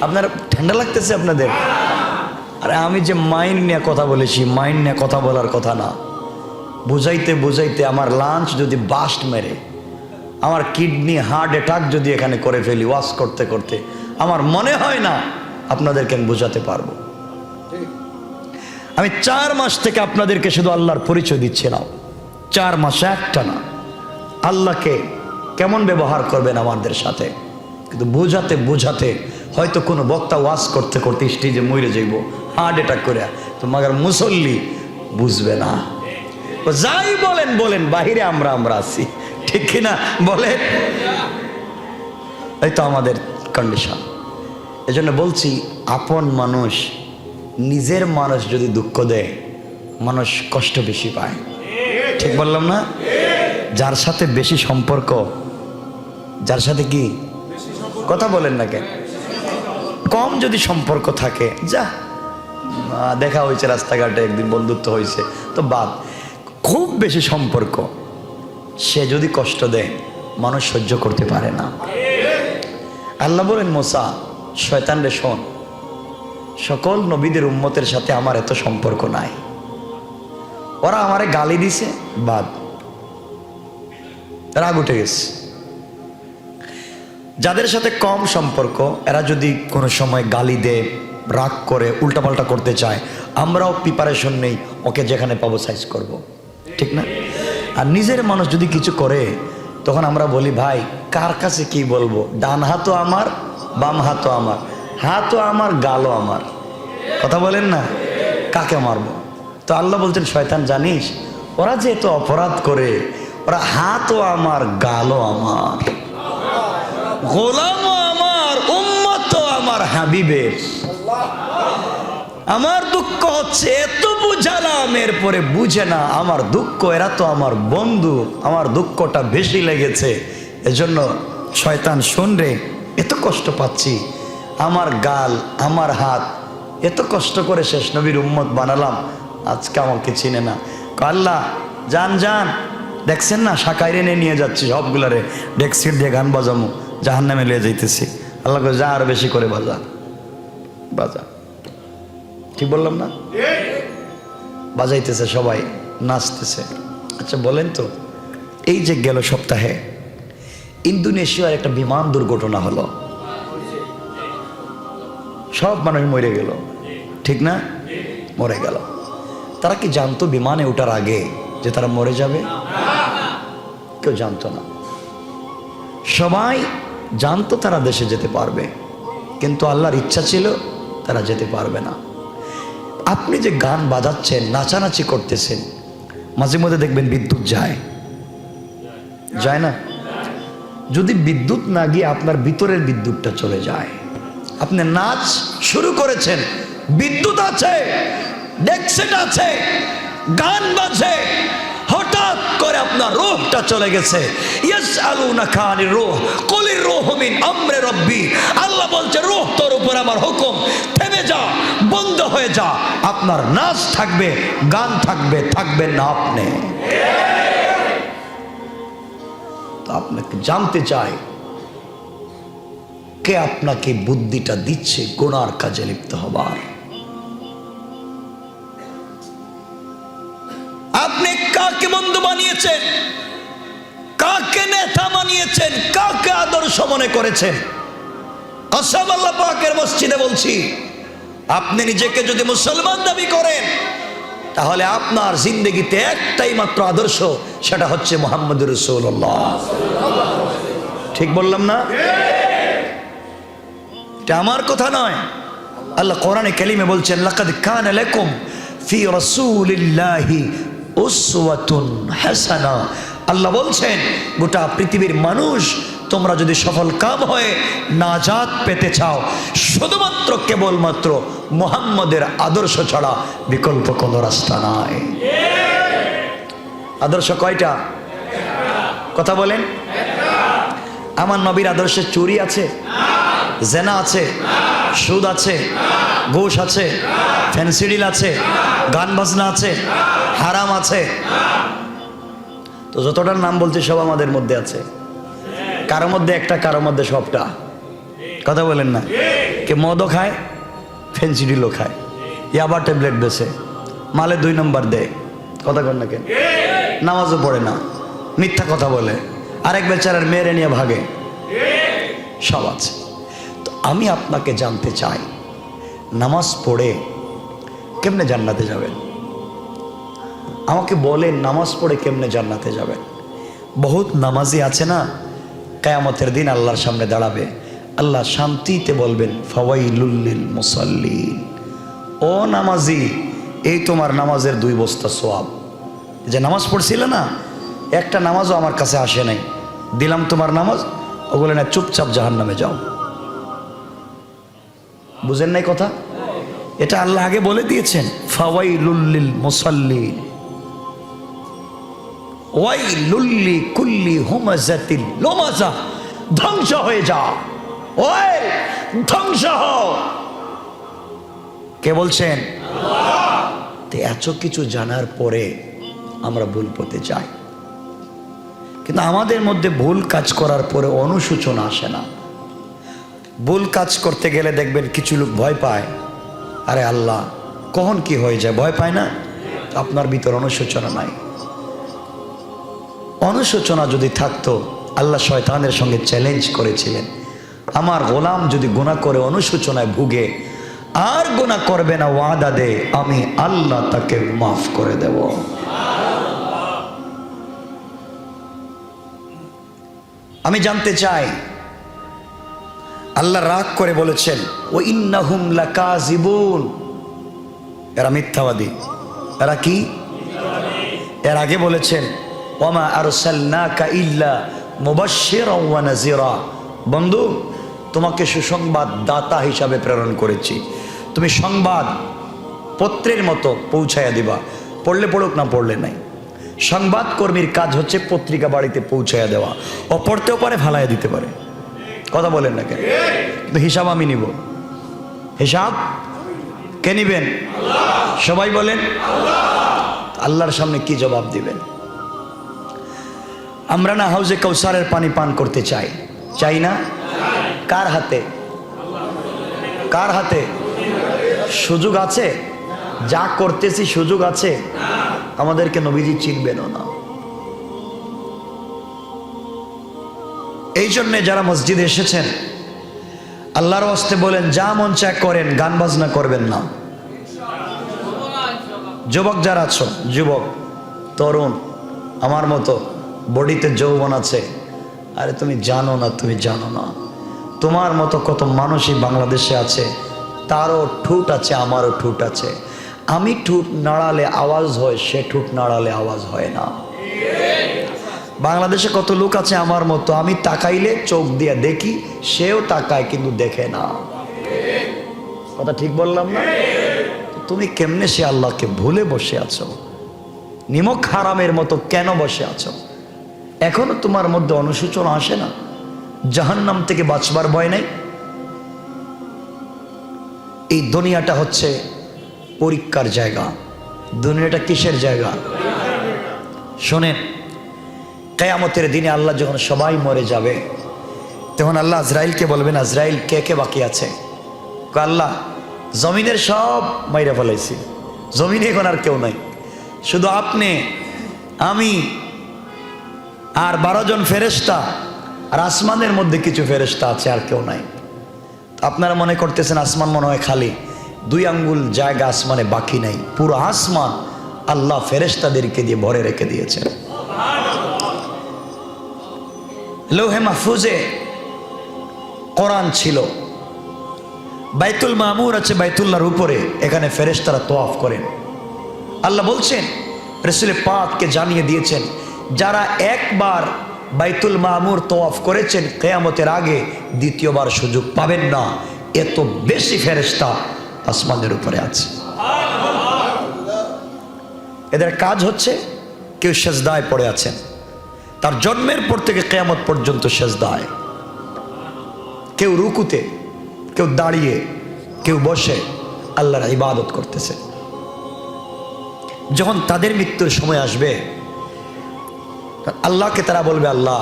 আপনার ঠান্ডা লাগতেছে আপনাদের? আরে আমি যে মাইন্ড নিয়ে কথা বলেছি, মাইন্ড নিয়ে কথা বলার কথা না। বুঝাইতে বুঝাইতে আমার লাঞ্চ যদি বাস্ট মেরে, আমার কিডনি হার্ট অ্যাটাক যদি এখানে করে ফেলি ওয়াশ করতে করতে, আমার মনে হয় না আপনাদেরকে আমি বোঝাতে পারবো। আমি 4 মাস থেকে আপনাদেরকে শুধু আল্লাহর পরিচয় দিচ্ছিলাম। 4 মাস একটা না, আল্লাহকে কেমন ব্যবহার করবেন আমাদের সাথে। কিন্তু বোঝাতে বোঝাতে হয়তো কোনো বক্তা ওয়াজ করতে করতে স্টেজে মরে যাইব হার্ট অ্যাটাক করে, তো মাগার মুসল্লি বুঝবে না। যাই বলেন বলেন, বাহিরে আমরা আছি, ঠিক কিনা বলেন? এই তো আমাদের কন্ডিশন। এজন্য বলছি, আপন মানুষ, নিজের মানুষ যদি দুঃখ দেয়, মানুষ কষ্ট বেশি পায়। ঠিক বললাম না? যার সাথে বেশি সম্পর্ক, যার সাথে কি কথা বলেন না কেন, কম যদি সম্পর্ক থাকে, যা দেখা হয়েছে রাস্তাঘাটে, একদিন বন্ধুত্ব হয়েছে তো বাদ। খুব বেশি সম্পর্ক, সে যদি কষ্ট দেয়, মানুষ সহ্য করতে পারে না। আল্লাহ বলেন, মুসা শয়তান রে শোন, সকল নবীদের উম্মতের সাথে আমার এত সম্পর্ক নাই, ওরা আমারে গালি দিছে, বাদ, রাগ উঠে গেছে। যাদের সাথে কম সম্পর্ক, এরা যদি কোনো সময় গালি দেয়, রাগ করে, উল্টাপাল্টা করতে চায়, আমরাও প্রিপারেশন নেই, ওকে যেখানে পাবো সাইজ করব, ঠিক না? আর নিজের মানুষ যদি কিছু করে, তখন আমরা বলি, ভাই কার কাছে কি বলবো, ডান হাতও আমার, বাম হাতও আমার, হাতও আমার, গালও আমার, কথা বলেন না, কাকে মারবো? তো আল্লাহ বলছেন, শয়তান জানিস, ওরা যে এত অপরাধ করে, ওরা হাতও আমার, গালও আমার, গোলামও আমার, উম্মতও আমার হাবিবের। আমার দুঃখ হচ্ছে, এত বুঝালাম এরপরে বুঝে না, আমার দুঃখ, এরা তো আমার বন্ধু, আমার দুঃখটা বেশি লেগেছে। এজন্য শয়তান শোন রে, এত কষ্ট পাচ্ছি, আমার গাল, আমার হাত, এত কষ্ট করে শেষ নবীর উম্মত বানালাম, আজকে আমাকে চিনে না। আল্লাহ যান যান, দেখছেন না শাকাইরে নিয়ে যাচ্ছি সবগুলারে, ডেক্সিট দিয়ে গান বাজামো, জাহান নামে লিয়ে যাইতেছি। আল্লাহ যা আরো বেশি করে বাজা বাজা, ঠিক বললাম না? বাজাইতেছে সবাই, নাচতেছে। আচ্ছা বলেন তো, এই যে গেল সপ্তাহে ইন্দোনেশিয়ার একটা বিমান দুর্ঘটনা হলো, সব মানুষ মরে গেল, ঠিক না? মরে গেল। তারা কি জানতো বিমানে ওঠার আগে যে তারা মরে যাবে? কেউ জানতো না। সবাই জানতো তারা দেশে যেতে পারবে, কিন্তু আল্লাহর ইচ্ছা ছিল তারা যেতে পারবে না। আপনি যে গান বাজাচ্ছেন, নাচানাচি করতেছেন, মাঝে মধ্যে দেখবেন বিদ্যুৎ যায়, যায় না? যদি বিদ্যুৎ না গিয়ে আপনার ভিতরের বিদ্যুৎটা চলে যায়, আপনি নাচ শুরু করেছেন, বিদ্যুৎ আছে, ডেকসেট আছে, গান বাজে, হঠাৎ করে আপনার রূহটা চলে গেছে। ইয়াসআলুনাকা আনির রূহ কুলির রূহু মিন আমরি রাব্বি, আল্লাহ বলছে রূহ তোর উপর আমার হুকুম, থেমে যা, বন্ধ হয়ে যা। আপনার নাচ থাকবে, গান থাকবে, থাকবেন না আপনি। তো আপনাকে জানতে চাই, কে আপনাকে বুদ্ধিটা দিচ্ছে গুনার কাজে লিপ্ত হবার? আপনি কাকে বন্ধু বানিয়েছেন, কাকে নেতা বানিয়েছেন, কাকে আদর্শ মনে করেছেন? কসম আল্লাহ পাকের মসজিদে বলছি, আপনি নিজেকে যদি মুসলমান দাবি করেন, তাহলে আপনার জিন্দগিতে একটাই মাত্র আদর্শ, সেটা হচ্ছে মুহাম্মদুর রাসূলুল্লাহ। ঠিক বললাম না? এটা আমার কথা নয়, আল্লাহ কোরআনে কারিমে বলছেন, লাকাদ কানা লাকুম ফি রাসূলিল্লাহি উসওয়াতুন হাসানা। আল্লাহ বলছেন, গোটা পৃথিবীর মানুষ, তোমরা যদি সফল কাম হয়ে নাজাত পেতে চাও, শুধুমাত্র কেবলমাত্র মুহাম্মদের আদর্শ ছাড়া বিকল্প কোনো রাস্তা নাই। আদর্শ কয়টা? কথা বলেন। আমার নবীর আদর্শে চুরি আছে, জেনা আছে, সুদ আছে, ঘুষ আছে, ফ্যান্সিডিল আছে, গান বাজনা আছে, হারাম আছে। তো যতটার নাম বলছি সব আমাদের মধ্যে আছে, কারোর মধ্যে একটা, কারোর মধ্যে সবটা। কথা বলেন না? কে মদও খায়, ফেন্সিডিলও খায়, ইয়াবা ট্যাবলেট বেছে, মালে 2 নম্বর দেয়, কথা কর না কেন, নামাজও পড়ে না, মিথ্যা কথা বলে, আরেক বেচারার মেয়েরে নিয়ে ভাগে, সব আছে। তো আমি আপনাকে জানতে চাই, নামাজ পড়ে কেমনে জান্নাতে যাবেন? আমাকে বলেন, নামাজ পড়ে কেমনে জান্নাতে যাবেন? বহুত নামাজি আছে না, কিয়ামতের দিন আল্লাহর সামনে দাঁড়াবে, আল্লাহ শান্তিতে বলবেন ফাওয়াইলুল লিল মুসাল্লিন, ও নামাজি, এই তোমার নামাজের 2 বস্তা সওয়াব। যে নামাজ পড়ছিলে না, একটা নামাজও আমার কাছে আসে নাই, দিলাম তোমার নামাজ, ওগুলো না, চুপচাপ জাহান্নামে যাও। বুঝেন নাই কথা? এটা আল্লাহ আগে বলে দিয়েছেন, ফাওয়াইলুল লিল মুসাল্লিন ওয়াইলুল লিকুল্লি হুমাযাতিল লুমাযা, ধ্বংস হয়ে যা, ওই ধ্বংস হও। কে বলছেন? আল্লাহ। তো এত কিছু জানার পরে আমরা ভুল পথে যাই, কিন্তু আমাদের মধ্যে ভুল কাজ করার পরে অনুশোচনা আসে না। ভুল কাজ করতে গেলে দেখবেন কিছু লোক ভয় পায়, আরে আল্লাহ কখন কি হয়ে যায়, ভয় পায় না? আপনার ভিতর অনুশোচনা নাই। অনুশোচনা যদি থাকতো, আল্লাহ শয়তানের সঙ্গে চ্যালেঞ্জ করেছিলেন, আমার গোলাম যদি গুনাহ করে অনুশোচনায় ভুগে আর গুনাহ করবে না, ওয়াদা দে আমি আল্লাহ তাকে মাফ করে দেব। আমি জানতে চাই, আল্লাহ রাগ করে বলেছেন ও ইন্নাহুম লাকাযিবুন, এরা মিথ্যাবাদী। এরা কি? এর আগে বলেছেন ওয়ামা আরসালনাকা ইল্লা মুবাশশিরাও ওয়া নাযিরা, বন্ধু তোমাকে সুসংবাদ দাতা হিসাবে প্রেরণ করেছি, তুমি সংবাদ পত্রের মতো পৌঁছায়া দিবা, পড়লে পড়ুক না পড়লে নাই। সংবাদ কর্মীর কাজ হচ্ছে পত্রিকা বাড়িতে পৌঁছায়া দেওয়া, ও পড়তেও পারে ফালাইয়া দিতে পারে, কথা বলেন না কেন? কিন্তু হিসাব আমি নিব। হিসাব কে নিবেন? সবাই বলেন আল্লাহর সামনে কি জবাব দিবেন? আমরা না হাউজে কাউসারের পানি পান করতে চাই, চাই না? কার হাতে? কার হাতে? সুযোগ আছে? যা করতেছি সুযোগ আছে? আমাদেরকে নবীজি চিনবেনও না। এই জন্যে যারা মসজিদে এসেছেন, আল্লাহর ওয়াস্তে বলেন যা মন চায় করেন, গান বাজনা করবেন না। যুবক যারা আছো, যুবক তরুণ আমার মতো বডিতে যৌবন আছে, আরে তুমি জানো না, তুমি জানো না, তোমার মতো কত মানুষই বাংলাদেশে আছে, তারও ঠুট আছে, আমারও ঠুট আছে। আমি ঠুট নাড়ালে আওয়াজ হয়, সে ঠুট নাড়ালে আওয়াজ হয় না। বাংলাদেশে কত লোক আছে আমার মতো, আমি তাকাইলে চোখ দিয়ে দেখি, সেও তাকায় কিন্তু দেখে না। কথা ঠিক বললাম না? তুমি কেমনে সে আল্লাহকে ভুলে বসে আছো? নিমক হারামের মতো কেন বসে আছো? এখনো তোমার মধ্যে অনুশোচনা আসে না? জাহান্নাম থেকে বাঁচবার ভয় নেই? এই দুনিয়াটা হচ্ছে পরীক্ষার জায়গা। দুনিয়াটা কিসের জায়গা? শোনেন, কিয়ামতের দিনে আল্লাহ যখন সবাই মরে যাবে, তখন আল্লাহ আজরাইলকে বলবেন, আজরাইল কে কে বাকি আছে? আল্লাহ জমিনের সব মাইরা ফেলাইছি, জমিনে এখন আর কেউ নাই, শুধু আপনি, আমি আর 12 জন ফেরেশতা, আর আসমানের মধ্যে কিছু ফেরেশতা আছে, আর কেউ নাই। আপনারা মনে করতেছেন আসমান মনে হয় খালি, 2 আঙ্গুল জায়গা আসমানে বাকি নাই, পুরো আসমান আল্লাহ ফেরেশতাদেরকে দিয়ে ভরে রেখে দিয়েছেন। লৌহে মাহফুজে কোরআন ছিল, বাইতুল মামুর আছে বাইতুল্লাহর উপরে, এখানে ফেরেশতারা তওয়াফ করেন। আল্লাহ বলছেন, রাসূল পাককে জানিয়ে দিয়েছেন, যারা একবার বাইতুল মামুর তওয়াফ করেছেন কিয়ামতের আগে দ্বিতীয়বার সুযোগ পাবেন না, এত বেশি ফেরেশতা আসমানের উপরে আছে। এদের কাজ হচ্ছে, কেউ সেজদায় পড়ে আছেন, তার জন্মের পর থেকে কিয়ামত পর্যন্ত সেজদায়, কেউ রুকুতে, কেউ দাঁড়িয়ে, কেউ বসে আল্লাহর ইবাদত করতেছে। যখন তাদের মৃত্যুর সময় আসবে, আল্লাহকে তারা বলবে, আল্লাহ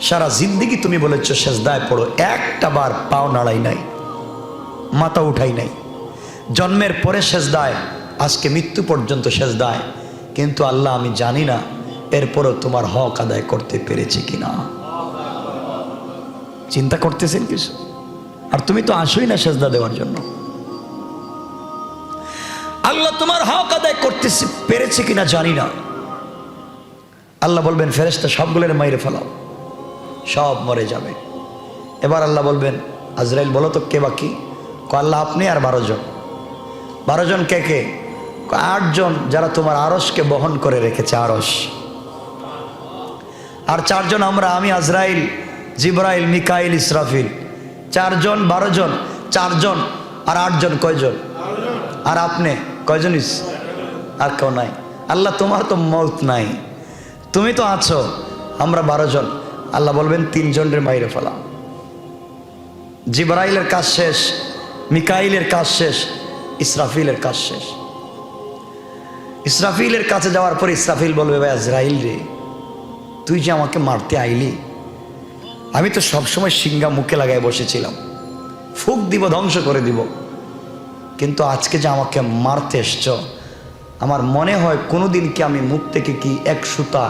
সারা জিন্দেগি তুমি বলেছ সেজদায় পড়ো, একটা বার পাও নাড়াই নাই, মাথা উঠাই নাই, জন্মের পরে সেজদায়, আজকে মৃত্যু পর্যন্ত সেজদায়, কিন্তু আল্লাহ আমি জানি না এরপরও তোমার হক আদায় করতে পেরেছি কিনা। চিন্তা করতেছেন কিছু? আর তুমি তো আসোই না সেজদা দেওয়ার জন্য। আল্লাহ তোমার হক আদায় করতে পেরেছে কিনা জানি না। আল্লাহ বলবেন ফেরেশতা সবগুলোর মাইরে ফেলাও, সব মরে যাবে। এবার আল্লাহ বলবেন আজরাইল বলো তো কে বাকি? আল্লাহ আপনি আর 12 জন। 12 জন কে কে? 8 জন যারা তোমার আরশকে বহন করে রেখেছে, আরশ। আর 4 জন আমরা, আমি আজরাইল, জিবরাইল, মিকাইল, ইসরাফিল। 4 জন, 12 জন, 4 জন আর 8 জন। কয়জন? আর আপনি কয়জন? আর কেউ নাই। আল্লাহ তোমার তো মৌত নাই, তুমি তো আছো। আমরা 12 জন। আল্লাহ বলবেন 3 জনের মাইরে ফেলা। জিবরাইলের কাজ শেষ, মিকাইলের কাজ শেষ, ইসরাফিলের কাজ শেষ। ইসরাফিলের কাছে যাওয়ার পর ইসরাফিল বলবে ভাই আজরাইল রে, তুই যে আমাকে মারতে আইলি, আমি তো সবসময় সিংহা মুখে লাগাই বসেছিলাম, ফুক দিব, ধ্বংস করে দিব, কিন্তু আজকে যে আমাকে মারতে এসছ, আমার মনে হয় কোনোদিন কি আমি মুখ থেকে কি 1 সুতা,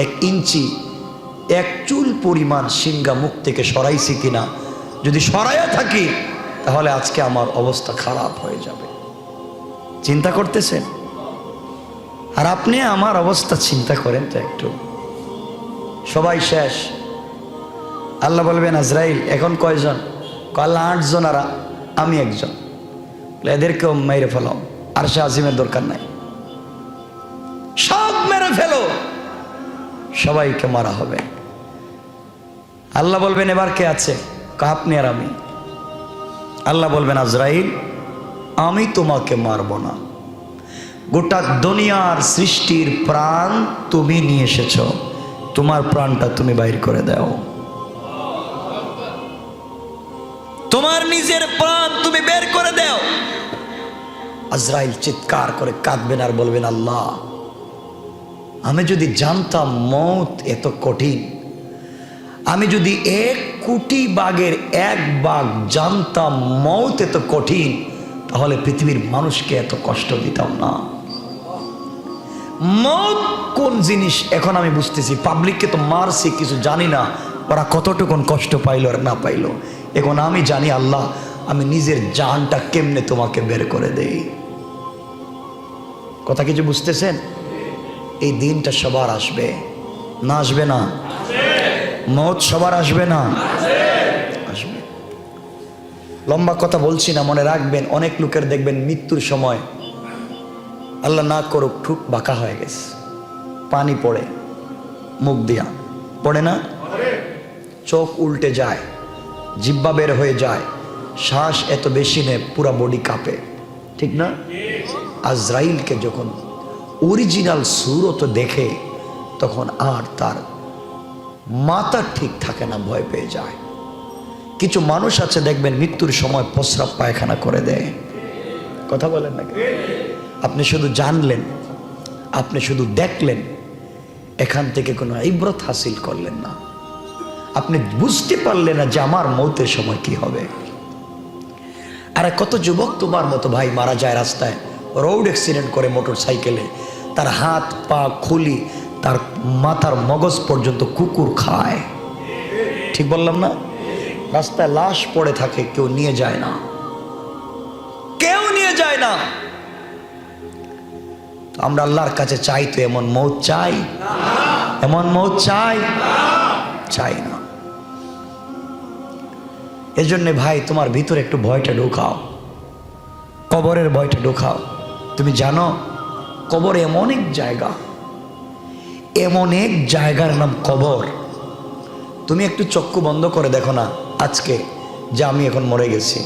1 ইঞ্চি, 1 চুল পরিমাণ সিংহা মুখ থেকে সরাইছি কিনা। যদি সরাইয়া থাকি তাহলে আজকে আমার অবস্থা খারাপ হয়ে যাবে। চিন্তা করতেছেন? আর আপনি আমার অবস্থা চিন্তা করেন তো একটু। সবাই শেষ। আল্লাহ বলবেন আজরাইল এখন কয়জন? আল্লাহ 8 জন আর আমি 1 জন। এদেরকেও মেরে ফেলো, আর সে আজিমের দরকার নাই, সব মেরে ফেলো, সবাইকে মারা হবে। আল্লাহ বলবেন এবার কে আছে? আপনি আর আমি। আল্লাহ বলবেন আজরাইল আমি তোমাকে মারব না, গোটা দুনিয়ার সৃষ্টির প্রাণ তুমি নিয়ে এসেছ, তোমার প্রাণটা তুমি বাইর করে দাও। তোমার নিজের প্রাণ তুমি বের করে দাও। আজরাইল চিৎকার করে কাঁদবেন আর বলবেন আল্লাহ আমি যদি জানতাম মৌত এত কঠিন, আমি যদি 1 কোটি বাঘের 1 বাঘ জানতাম মৌত এত কঠিন, তাহলে পৃথিবীর মানুষকে এত কষ্ট দিতাম না। মৌত কোন জিনিস এখন আমি বুঝতেছি। পাবলিককে তো মারছি, কিছু জানি না ওরা কতটুকুন কষ্ট পাইলো আর না পাইলো। এখন আমি জানি আল্লাহ আমি নিজের জানটা কেমনে তোমাকে বের করে দেই। কথা কিছু বুঝতেছেন? এই দিনটা সবার আসবে না? আসবে না? মৌত সবার আসবে না? আসবে। লম্বা কথা বলছি না, মনে রাখবেন অনেক লোকের দেখবেন মৃত্যুর সময় আল্লাহ না করুক ঠুক বাঁকা হয়ে গেছে, পানি পড়ে মুখ দিয়া, পড়ে না? চোখ উল্টে যায়, জিহ্বা বের হয়ে যায়, শ্বাস এত বেশি নেয় পুরা বডি কাঁপে, ঠিক না? আজরাইলকে যখন অরিজিনাল সুরত দেখে তখন আর তার মাথা ঠিক থাকে না, ভয় পেয়ে যায়। কিছু মানুষ আছে দেখবেন মৃত্যুর সময় প্রস্রাব পায়খানা করে দেয়। কথা বলেন না? আপনি শুধু জানলেন, আপনি শুধু দেখলেন, এখান থেকে কোনো ইবরত হাসিল করলেন না, আপনি বুঝতে পারলেন না যে আমার মৌতের সময় কি হবে। আর কত যুবক তোমার মতো ভাই মারা যায় রাস্তায়, রোড অ্যাক্সিডেন্ট করে মোটর সাইকেলে, তার হাত পা খুলি, তার মাথার মগজ পর্যন্ত কুকুর খায়। ঠিক বললাম না? রাস্তায় লাশ পড়ে থাকে, কেউ নিয়ে যায় না, কেউ নিয়ে যায় না। আমরা আল্লাহর কাছে চাই তো এমন মৌত চাই? এমন মৌত চাই? চাই না। এজন্য ভাই তোমার ভিতরে একটু ভয়টা ঢুকাও, কবরের ভয়টা ঢুকাও। তুমি জানো কবর এমন এক জায়গা, এমন এক জায়গার নাম কবর। তুমি একটু চক্ষু বন্ধ করে দেখো না, আজকে যে আমি এখন মরে গেছি,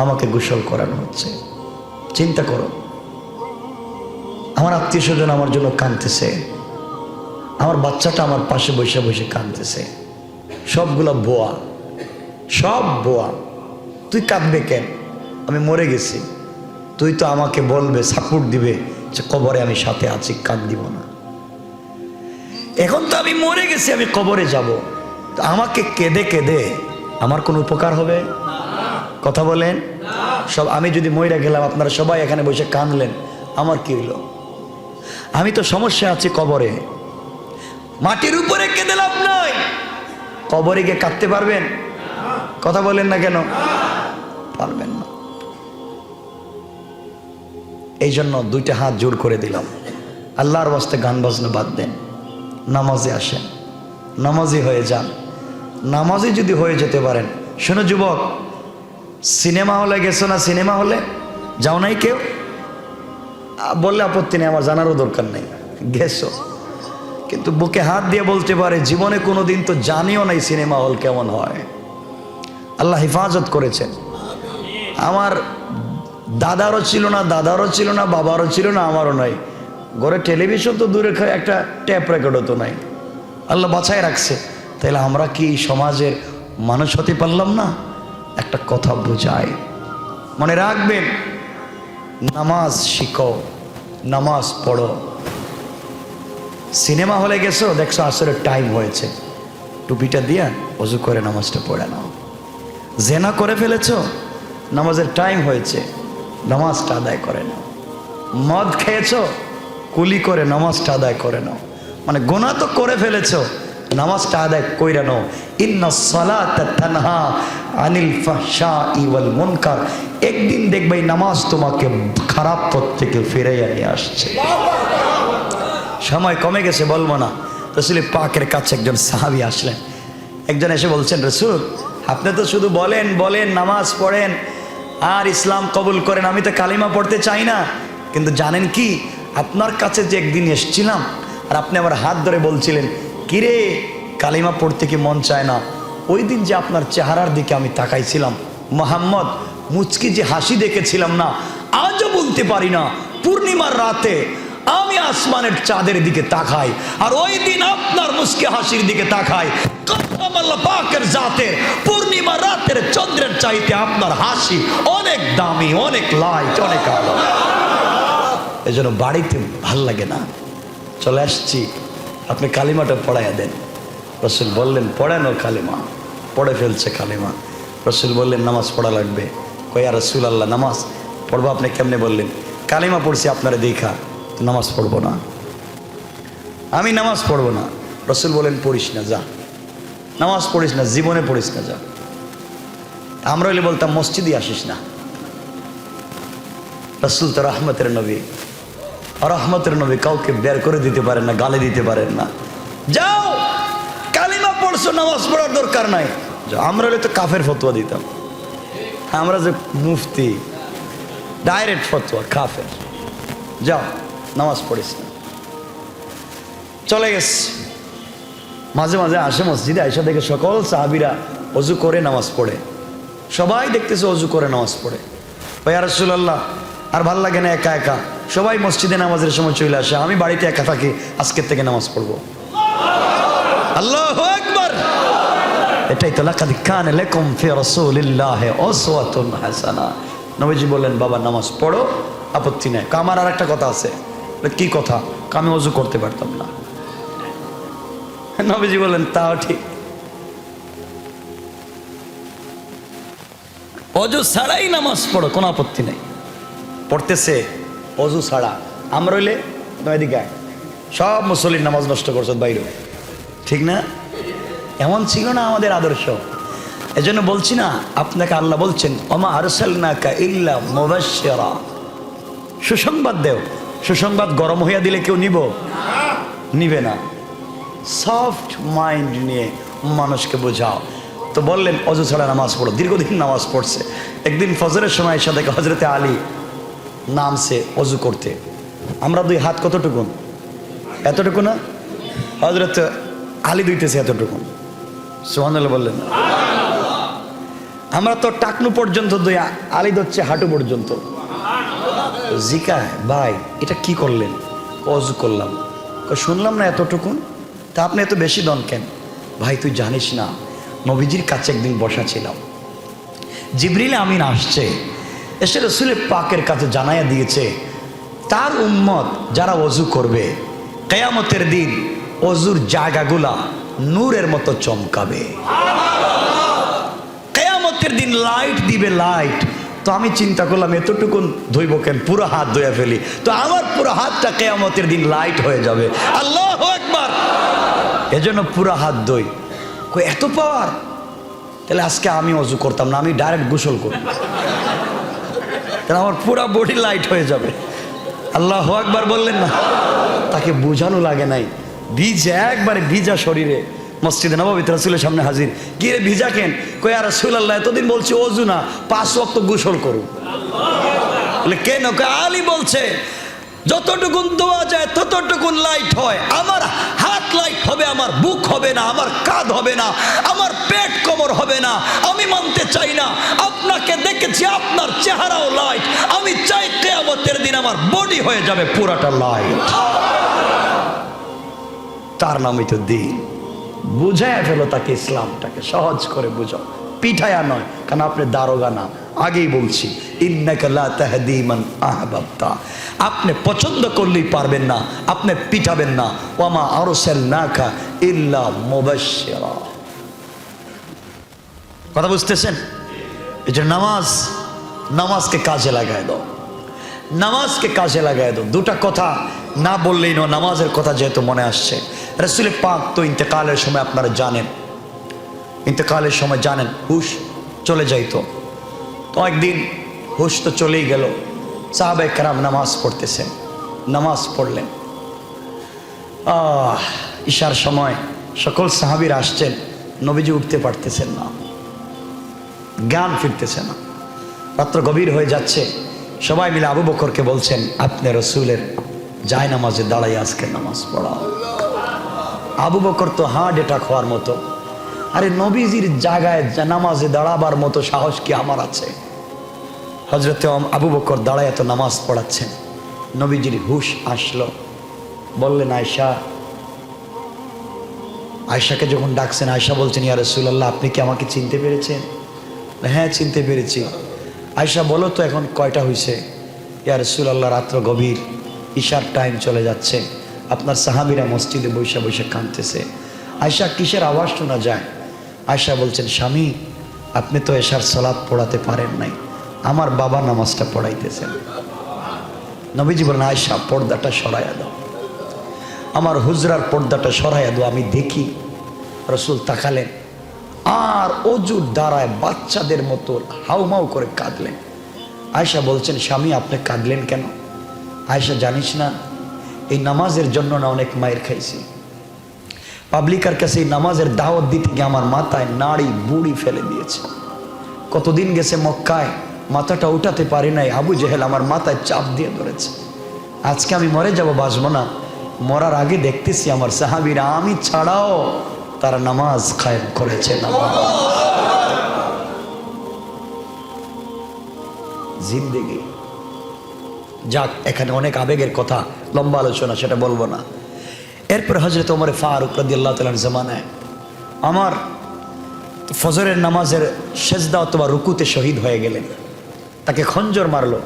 আমাকে গোসল করানো হচ্ছে, চিন্তা করো। আমার আত্মীয় স্বজন আমার জন্য কাঁদতেছে, আমার বাচ্চাটা আমার পাশে বসে বসে কাঁদতেছে, সবগুলো বোয়া, সব বোয়া। তুই কাঁদবে কেন? আমি মরে গেছি, তুই তো আমাকে বলবে, সাপোর্ট দিবে যে কবরে আমি সাথে আছি, কাঁদ দিব না। এখন তো আমি মরে গেছি, আমি কবরে যাব, তো আমাকে কেঁদে কেঁদে আমার কোনো উপকার হবে? কথা বলেন সব। আমি যদি মইরা গেলাম, আপনারা সবাই এখানে বসে কাঁদলেন, আমার কি হইল? আমি তো সমস্যা আছি কবরে। মাটির উপরে কেঁদে লাভ নয়, কবরে গিয়ে কাঁদতে পারবেন? কথা বলেন না কেন? পারবেন না। এই জন্য দুইটা হাত জোর করে দিলাম, আল্লাহর ওয়াস্তে গান বাজনা বাদ দেন, নামাজে আসেন, নামাজি হয়ে যান। নামাজি যদি হয়ে যেতে পারেন, শোনো যুবক, সিনেমা হলে গেছো না? সিনেমা হলে যাও নাই কেউ? বললে আপত্তি নেই, আমার জানারও দরকার নেই, গেছো। কিন্তু বুকে হাত দিয়ে বলতে পারে জীবনে কোনোদিন তো জানিও নাই সিনেমা হল কেমন হয়। আল্লাহ হেফাজত করেছেন। আমার দাদারও ছিল না, বাবারও ছিল না, আমারও নাই। ঘরে টেলিভিশন তো দূরে, একটা ট্যাপ রেকর্ডও তো নাই। আল্লাহ বাঁচায় রাখছে। তাহলে আমরা কি সমাজের মানুষ হতে পারলাম না? একটা কথা বোঝায়, মনে রাখবেন, নামাজ শিখো, নামাজ পড়ো। সিনেমা হলে গেছো, দেখছো আসলে টাইম হয়েছে, টুপিটা দিয়া অজু করে নামাজটা পড়ে নাও। জেনা করে ফেলেছো, নামাজের টাইম হয়েছে, নামাজটা আদায় করে নাও। মদ খেয়েছো, কুলি করে নামাজটা আদায় করে নাও। মানে গুনাহ তো করে ফেলেছো, নামাজটা আদায় কইরা নাও। ইন্নাস সালাতা তানহা আনিল ফাহশাই ওয়াল মুনকার। একদিন দেখবে নামাজ তোমাকে খারাপ পথ থেকে ফিরাইয়া নিয়ে আসছে। সময় কমে গেছে, বলবো না। রাসূল পাকের কাছে একজন সাহাবী আসলেন। একজন এসে বলছেন, রাসূল আপনি তো শুধু বলেন বলেন, নামাজ পড়েন আর ইসলাম কবুল করেন, আমি তো কালিমা পড়তে চাই না। কিন্তু জানেন কি, আপনার কাছে যে একদিন এসেছিলাম আর আপনি আমার হাত ধরে বলছিলেন, কিরে কালিমা পড়তে কি মন চায় না? ওই দিন যে আপনার চেহারার দিকে আমি তাকাইছিলাম, মোহাম্মদ মুচকি যে হাসি দেখেছিলাম না, আজও বলতে পারি না। পূর্ণিমার রাতে আমি আসমানের চাঁদের দিকে তাকাই, আর ওই দিন আপনার মুচকি হাসির দিকে তাকাই। কসম আল্লাহ পাকের জাতের, পূর্ণিমা রাতের চন্দ্রের চাইতে আপনার হাসি অনেক দামি, অনেক লাইট, অনেক আলো। এজন্য বাড়িতে ভাল লাগে না, চলে আসছি, আপনি কালিমাটা পড়াইয়া দেন। রাসূল বললেন, পড়ানো কালিমা। পড়ে ফেলছে কালিমা। রাসূল বললেন, নামাজ পড়া লাগবে। কয়া রাসূলুল্লাহ, নামাজ পড়বো আপনি কেমনে বললেন? কালিমা পড়ছি আপনারা দেখা, নামাজ পড়বো না, আমি নামাজ পড়বো না। রাসূল বলেন, পড়িস না, যা, নামাজ পড়িস না, জীবনে পড়িস না, যা। আমরা হলে বলতাম মসজিদে আসিস না। রাসূল তো রহমতের নবী, রহমতের নবী, কাউকে বের করে দিতে পারেন না, গালি দিতে পারেন না। যাও, কালিমা পড়ছো, নামাজ পড়ার দরকার নাই। আমরা হলে তো কাফের ফতোয়া দিতাম। আমরা যে মুফতি, ডাইরেক্ট ফতোয়া, কাফের। যাও, নামাজ পড়িস না। চলে গেছে। মাঝে মাঝে আসে মসজিদে, আয়সা দেখে সকল সাহাবীরা অজু করে নামাজ পড়ে। সবাই দেখতেছে অজু করে নামাজ পড়ে। ইয়া রাসূলুল্লাহ, আর ভাল লাগে না একা একা, সবাই মসজিদে নামাজের সময় চলে আসে, আমি বাড়িতে একা থাকি, আজকের থেকে নামাজ পড়বো। আল্লাহু আকবার। এটাই তো লাকাদ কানা লাকুম ফি রাসূলিল্লাহি উসওয়াতুন হাসানা। নবীজি বললেন, বাবা নামাজ পড়ো, আপত্তি নেই। আমার আর একটা কথা আছে। কি কথা? আমি অজু করতে পারতাম না। নবীজি বললেন, তাও ঠিক, অজু ছাড়াই নামাজ পড়ো, কোনো আপত্তি নেই। পড়তেছে অজু ছাড়া, আমরা হইলে এদিকে সব মুসল্লির নামাজ নষ্ট করছো বাইরে, ঠিক না? এমন ছিল না আমাদের আদর্শ। এজন্য বলছি না, আপনাকে আল্লাহ বলছেন, ওমা আরসালনাকা ইল্লা মুবাশশিরা, সুসংবাদ দেও। সুসংবাদ গরম হইয়া দিলে কেউ নিবে না। সফট মাইন্ড নিয়ে মানুষকে বোঝাও। তো বললেন অজু ছাড়া নামাজ পড়ো। দীর্ঘদিন নামাজ পড়ছে। একদিন ফজরের সময় এসে দেখে হজরতে আলী নামছে অজু করতে। আমরা দুই হাত কতটুকুন? এতটুকু না? হজরত আলী দুইতেছে এতটুকুন। সুবহানাল্লাহ বললেন। আমরা তো টাকনু পর্যন্ত দুই, আলী ধরছে হাঁটু পর্যন্ত। জিকা, ভাই এটা কি করলেন? অজু করলাম। শুনলাম না এতটুকুন, তা আপনি এত বেশি দন কেন? ভাই তুই জানিস না, নবীজির কাছে একদিন বসা ছিলাম, জিবরিল আমিন আসছে, এসে রাসূল পাকের কাছে জানাইয়া দিয়েছে তার উম্মত যারা অজু করবে কিয়ামতের দিন অজুর জায়গাগুলা নূরের মতো চমকাবে। কিয়ামতের কেয়ামতের দিন লাইট দিবে, লাইট। তো আমি চিন্তা করলাম এতটুকুন ধুইব কেন, পুরো হাত ধুয়ে ফেলি, তো আমার পুরো হাতটা কেয়ামতের দিন লাইট হয়ে যাবে। আল্লাহু আকবার। এজন্য পুরো হাত ধুই। কই এত পাওয়ার? তাহলে আজকে আমি অজু করতাম না, আমি ডাইরেক্ট গোসল করব, তাহলে আমার পুরো বডি লাইট হয়ে যাবে। আল্লাহু আকবার বললেন না? তাকে বোঝানো লাগে নাই, ভিজা একবারে ভিজা শরীরে মসজিদে নববীতে রাসূলের সামনে হাজির। কি রে ভিজা কেন? কই আর রাসূলুল্লাহ এতদিন বলছি অজু না, 5 ওয়াক্ত গোসল করুন। বলে কেন? কই আলী বলছে যতটুকুন দোয়া যায় ততটুকুন লাইট হয়। আমার হাত লাইট হবে, আমার বুক হবে না, আমার কাঁধ হবে না, আমার পেট কোমর হবে না। আমি মানতে চাই না, আপনাকে দেখেছি আপনার চেহারাও লাইট, আমি চাই কিয়ামতের দিন আমার বডি হয়ে যাবে পুরাটা লাইট। তার নামই তো দিন। বুঝায় ফেলো তাকে, ইসলামটাকে সহজ করে বুঝাও, পিঠায়া নয়। কারণ আপনি দারোগা না, আগেই বলছি ইন্নাকা লা তাহদি মান আহবাবতা। আপনি পছন্দ করলেই পারবেন না, আপনি পিঠাবেন না। ওয়ামা আরসালনাকা ইল্লা মুবাশশিরা। কথা বুঝতেছেন? এই যে নামাজকে কাজে লাগায় দাও, নামাজকে কাজে লাগায় দাও। দুটা কথা না বললেই না, নামাজের কথা যেহেতু মনে আসছে। রাসূল পাক তো ইন্তেকালের সময় আপনারা জানেন, ইন্তেকালের সময় জানেন হুশ চলে যাইতো। তো একদিন হুশ তো চলেই গেল, সাহাবায়ে কেরাম নামাজ পড়তেছেন, নামাজ পড়লেন। ঈশার সময় সকল সাহাবীরা আসছেন, নবীজি উঠতে পারতেছেন না, জ্ঞান ফিরতেছে না, রাত্র গভীর হয়ে যাচ্ছে। সবাই মিলে আবু বকরকে বলছেন, আপনি রসুলের যায় নামাজে দাঁড়াই আজকে নামাজ পড়াও। আবু বকর তো হার্ট অ্যাটাক হওয়ার মতো, আরে নবীজির জায়গায় নামাজে দাঁড়াবার মতো সাহস কি আমার আছে? হযরত আবু বকর দাঁড়ায় তো নামাজ পড়াচ্ছেন। নবীজির হুশ আসলো, বললেন আয়েশা। আয়েশাকে যখন ডাকছেন, আয়েশা বলছেন, ইয়া রাসূলুল্লাহ আপনি কি আমাকে চিনতে পেরেছেন? হ্যাঁ চিনতে পেরেছি। আয়েশা বলো তো এখন কয়টা হয়েছে? ইয়া রাসূলুল্লাহ রাত্র গভীর, ঈশার টাইম চলে যাচ্ছে, আপনার সাহাবীরা মসজিদে বৈশা বৈশা কাঁদতেছে। আয়েশা কিসের আওয়াজ শোনা যায়? আয়েশা বলছেন, স্বামী আপনি তো এশার সালাত পড়াতে পারেন নাই, আমার বাবা নামাজটা পড়াইতেছেন। নবীজি বলেন, আয়েশা পর্দাটা সরাইয়া দাও, আমার হুজরার পর্দাটা সরাইয়া দাও, আমি দেখি। রাসূল তাকালেন, আর অজুর দ্বারায় বাচ্চাদের মতো হাউমাউ করে কাঁদলেন। আয়েশা বলছেন, স্বামী আপনি কাঁদলেন কেন? আয়েশা জানিস না এই নামাজের জন্য না অনেক মায়ের খাইছি, পাবলিকার কাছে এই নামাজের দাওয়াত দিতে গিয়ে আমার মাথায় নাড়ি বুড়ি ফেলে দিয়েছে। কতদিন গেছে মক্কায়, মাথাটা উঠাতে পারি নাই, আবু জেহেল আমার মাথায় চাপ দিয়ে ধরেছে। আজকে আমি মরে যাব, বাঁচবো না, মরার আগে দেখতেছি আমার সাহাবীরা আমি ছাড়াও তারা নামাজ কায়েম করেছে। জিন্দেগি যাক, এখানে অনেক আবেগের কথা, লম্বা আলোচনা, সেটা বলবো না। এরপর হযরত ওমর ফারুক রাদিয়াল্লাহু তাআলার জামানায় আমার ফজরের নামাজের সেজদা অথবা রুকুতে শহীদ হয়ে গেলেন, তাকে খঞ্জর মারলো,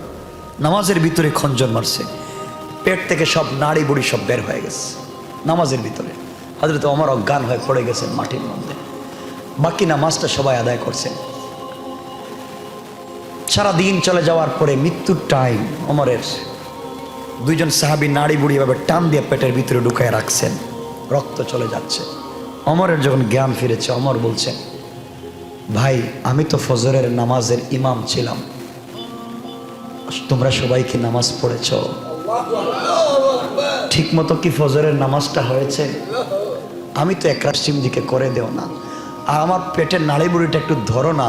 নামাজের ভিতরে খঞ্জর মারছে, পেট থেকে সব নাড়ি বুড়ি সব বের হয়ে গেছে নামাজের ভিতরে। হযরত ওমর অজ্ঞান হয়ে পড়ে গেছেন মাটির মধ্যে। বাকি নামাজটা সবাই আদায় করছেন। সারা দিন চলে যাওয়ার পরে মৃত্যুর টাইম, ওমরের দুইজন সাহাবী নাড়ি বুড়ি ভাবে টান দিয়ে পেটের ভিতরে ঢুকায় রাখছেন, রক্ত চলে যাচ্ছে। ওমরের যখন জ্ঞান ফিরেছে, ওমর বলছেন, ভাই আমি তো ফজরের নামাজের ইমাম ছিলাম, তোমরা সবাই কি নামাজ পড়েছ? ঠিক মতো কি ফজরের নামাজটা হয়েছে? আমি তো একরাশ দিকে করে দেও না, আর আমার পেটের নাড়ি বুড়িটা একটু ধরো না,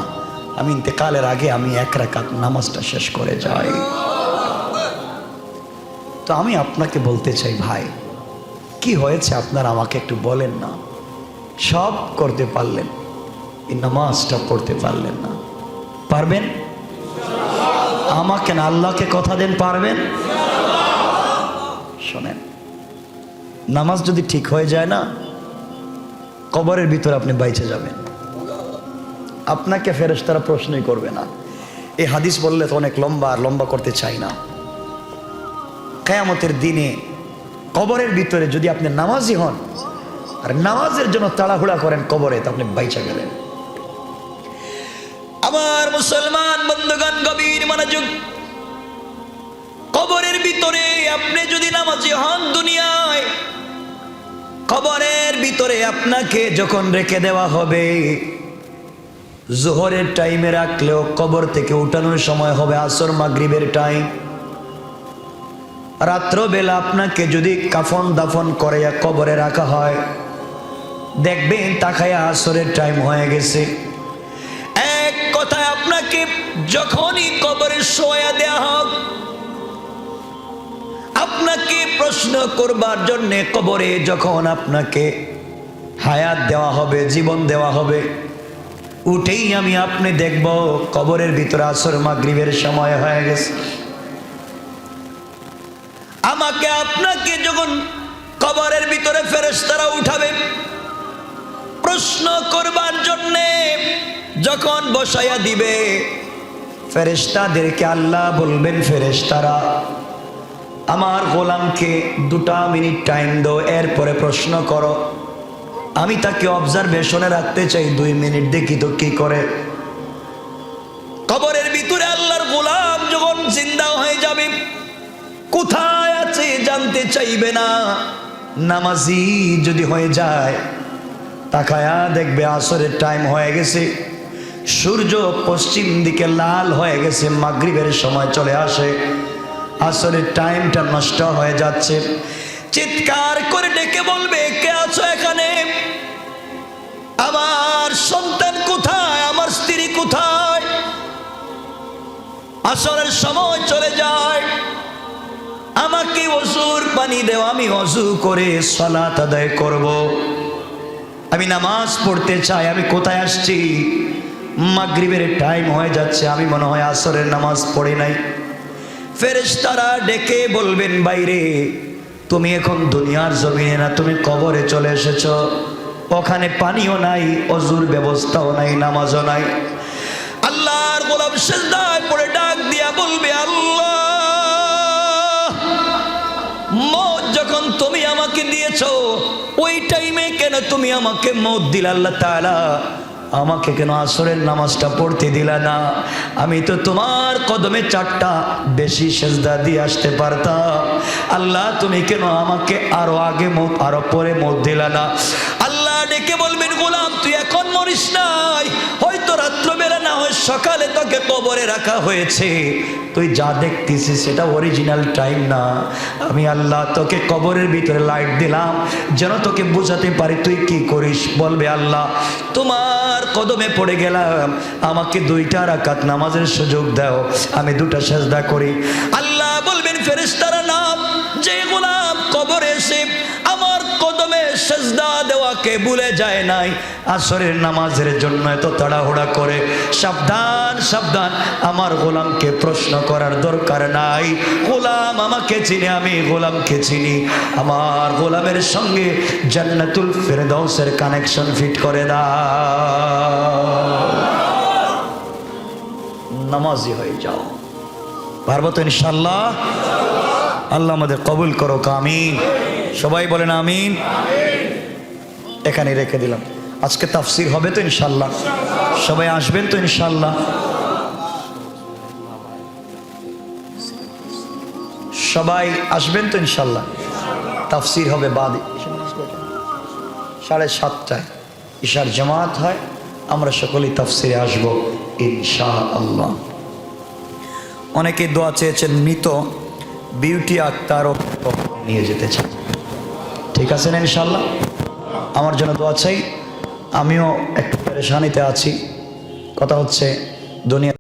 আমি ইন্তেকালের আগে আমি এক রাকাত নামাজটা শেষ করে যাই। তো আমি আপনাকে বলতে চাই ভাই, কি হয়েছে আপনার আমাকে একটু বলেন না। সব করতে পারলেন, এই নামাজটা পড়তে পারলেন না। পারবেন? আমাকে না, আল্লাহকে কথা দেন পারবেন। শোনেন, নামাজ যদি ঠিক হয়ে যায় না, কবরের ভিতরে আপনি বাইচে যাবেন, আপনাকে ফেরেশতারা প্রশ্নই করবে না। এই হাদিস বললে তো অনেক লম্বা, আর লম্বা করতে চাই না। কিয়ামতের দিনে কবরের ভিতরে যদি আপনি নামাজি হন আর নামাজের জন্য তাড়াহুড়া করেন কবরে, তো আপনি বাইচা গেলেন। আমার মুসলমান বন্ধুগণ, গভীর মনোযোগ। কবরের ভিতরে আপনি যদি নামাজি হন দুনিয়ায়, কবরের ভিতরে আপনাকে যখন রেখে দেওয়া হবে, জোহরের টাইমে রাখলেও কবর থেকে উঠানোর সময় হবে আসর মাগরিবের টাইম। রাত্রবেলা আপনাকে যদি কাফন দাফন করে কবরে রাখা হয়, দেখবেন তাকায়া আসরের টাইম হয়ে গেছে। এক কথায় আপনাকে যখনই কবরে শোয়া দেয়া হোক, আপনাকে প্রশ্ন করবার জন্য কবরে যখন আপনাকে হায়াত দেওয়া হবে, জীবন দেওয়া হবে, উঠেই আমি আপনি দেখব কবরের ভিতরে আসর মাগরিবের সময় হয়ে গেছে। আমাকে আপনাকে যখন কবরের ভিতরে ফেরেশতারা উঠাবে প্রশ্ন করবার জন্য, যখন বসায়া দিবে, ফেরেশতাদেরকে আল্লাহ বলবেন, ফেরেশতারা আমার গোলামকে 2 মিনিট টাইম দাও, এরপরে প্রশ্ন করো। আমি তাকে অবজারভেশনে রাখতে চাই 2 মিনিট, দেখি তো কি করে। কবরের ভিতরে আল্লাহর গোলাম যখন জিন্দা হয়ে যাবে, কোথায় আছে জানতে চাইবে না। নামাজি যদি হয়ে যায়, তাকায়া দেখবে আসরের টাইম হয়ে গেছে, সূর্য পশ্চিম দিকে লাল হয়ে গেছে, মাগরিবের সময় চলে আসে, আসরের টাইমটা নষ্ট হয়ে যাচ্ছে। চিৎকার করে ডেকে বলবে, কে আছো এখানে? আমার সন্তান কোথায়? আমার স্ত্রী কোথায়? আসরের সময় চলে যায়, আমাকে ওযুর পানি দেও, আমি ওযু করে সালাত আদায় করব। আমি নামাজ পড়তে চাই। আমি কোথায় আসছি? মাগরিবের টাইম হয়ে যাচ্ছে, আমি মনে হয় আসরের নামাজ পড়ি নাই। ফেরেশতারা ডেকে বলবেন, বাইরে, তুমি এখন দুনিয়ার জমিনে না, তুমি কবরে চলে এসেছো। ওখানে পানিও নাই, ওযুর ব্যবস্থাও নাই, নামাজও নাই। আল্লাহর গোলাম সিজদায় পড়ে ডাক দিয়া বলবে, আল্লাহ, মওত যখন তুমি আমাকে দিয়েছো, ওই টাইমে কেন তুমি আমাকে মওত দিলা? আল্লাহ তাআলা, আমাকে কেন আসরের নামাজটা পড়তে দিলা না? আমি তো তোমার কদমে 4টা বেশি সেজদা দিয়ে আসতে পারতাম। আল্লাহ, তুমি কেন আমাকে আরো আগে মওত, আরো পরে মওত দিলা না? আল্লাহ ডেকে বলবেন, গোলাম, তুই এখন মরিস নাই, হয়তো রাত্রবেলা না হয় সকালে তোকে কবরে রাখা হয়েছে। তুই যা দেখতেছিস সেটা অরিজিনাল টাইম না। আমি আল্লাহ তোকে কবরের ভিতরে লাইট দিলাম যেন তোকে বোঝাতে পারি তুই কি করিস। বলবে, আল্লাহ, তোমার কদমে পড়ে গেলাম, আমাকে 2টা রাকাত নামাজের সুযোগ দাও, আমি 2টা সেজদা করি। আল্লাহ বলবেন, ফেরেশতারা নাম, যে গোলাম কবরে এসে আমার কদমে সেজদা দেওয়াকে ভুলে যায় নাই, আসরের নামাজের জন্য এত তাড়াহুড়া করে, সাবধান সাবধান, আমার গোলামকে প্রশ্ন করার দরকার নাই। গোলাম আমাকে চিনে, আমি গোলামকে চিনি। আমার গোলামের সঙ্গে জান্নাতুল ফেরদাউসের কানেকশন ফিট করে দাও, নামাজি হয়ে যাও। পারবো তো ইনশাআল্লাহ? আল্লাহ আমাদের কবুল করো, আমিন। সবাই বলেন আমিন। এখানে রেখে দিলাম। আজকে তাফসীর হবে তো ইনশাআল্লাহ? সবাই আসবেন তো ইনশাআল্লাহ? সবাই আসবেন তো ইনশাআল্লাহ? তাফসীর হবে বাদে 7:30টায় ইশার জামাত হয়, আমরা সকলেই তাফসীরে আসবো ইনশাআল্লাহ। অনেকে দোয়া চেয়েছেন, মৃত বিউটি আক্তারও নিয়ে যেতে চান। ঠিক আছে না ইনশাআল্লাহ? আমার জন্য দোয়া চাই। আমিও একটু পেরেশানিতে আছি। কথা হচ্ছে দুনিয়া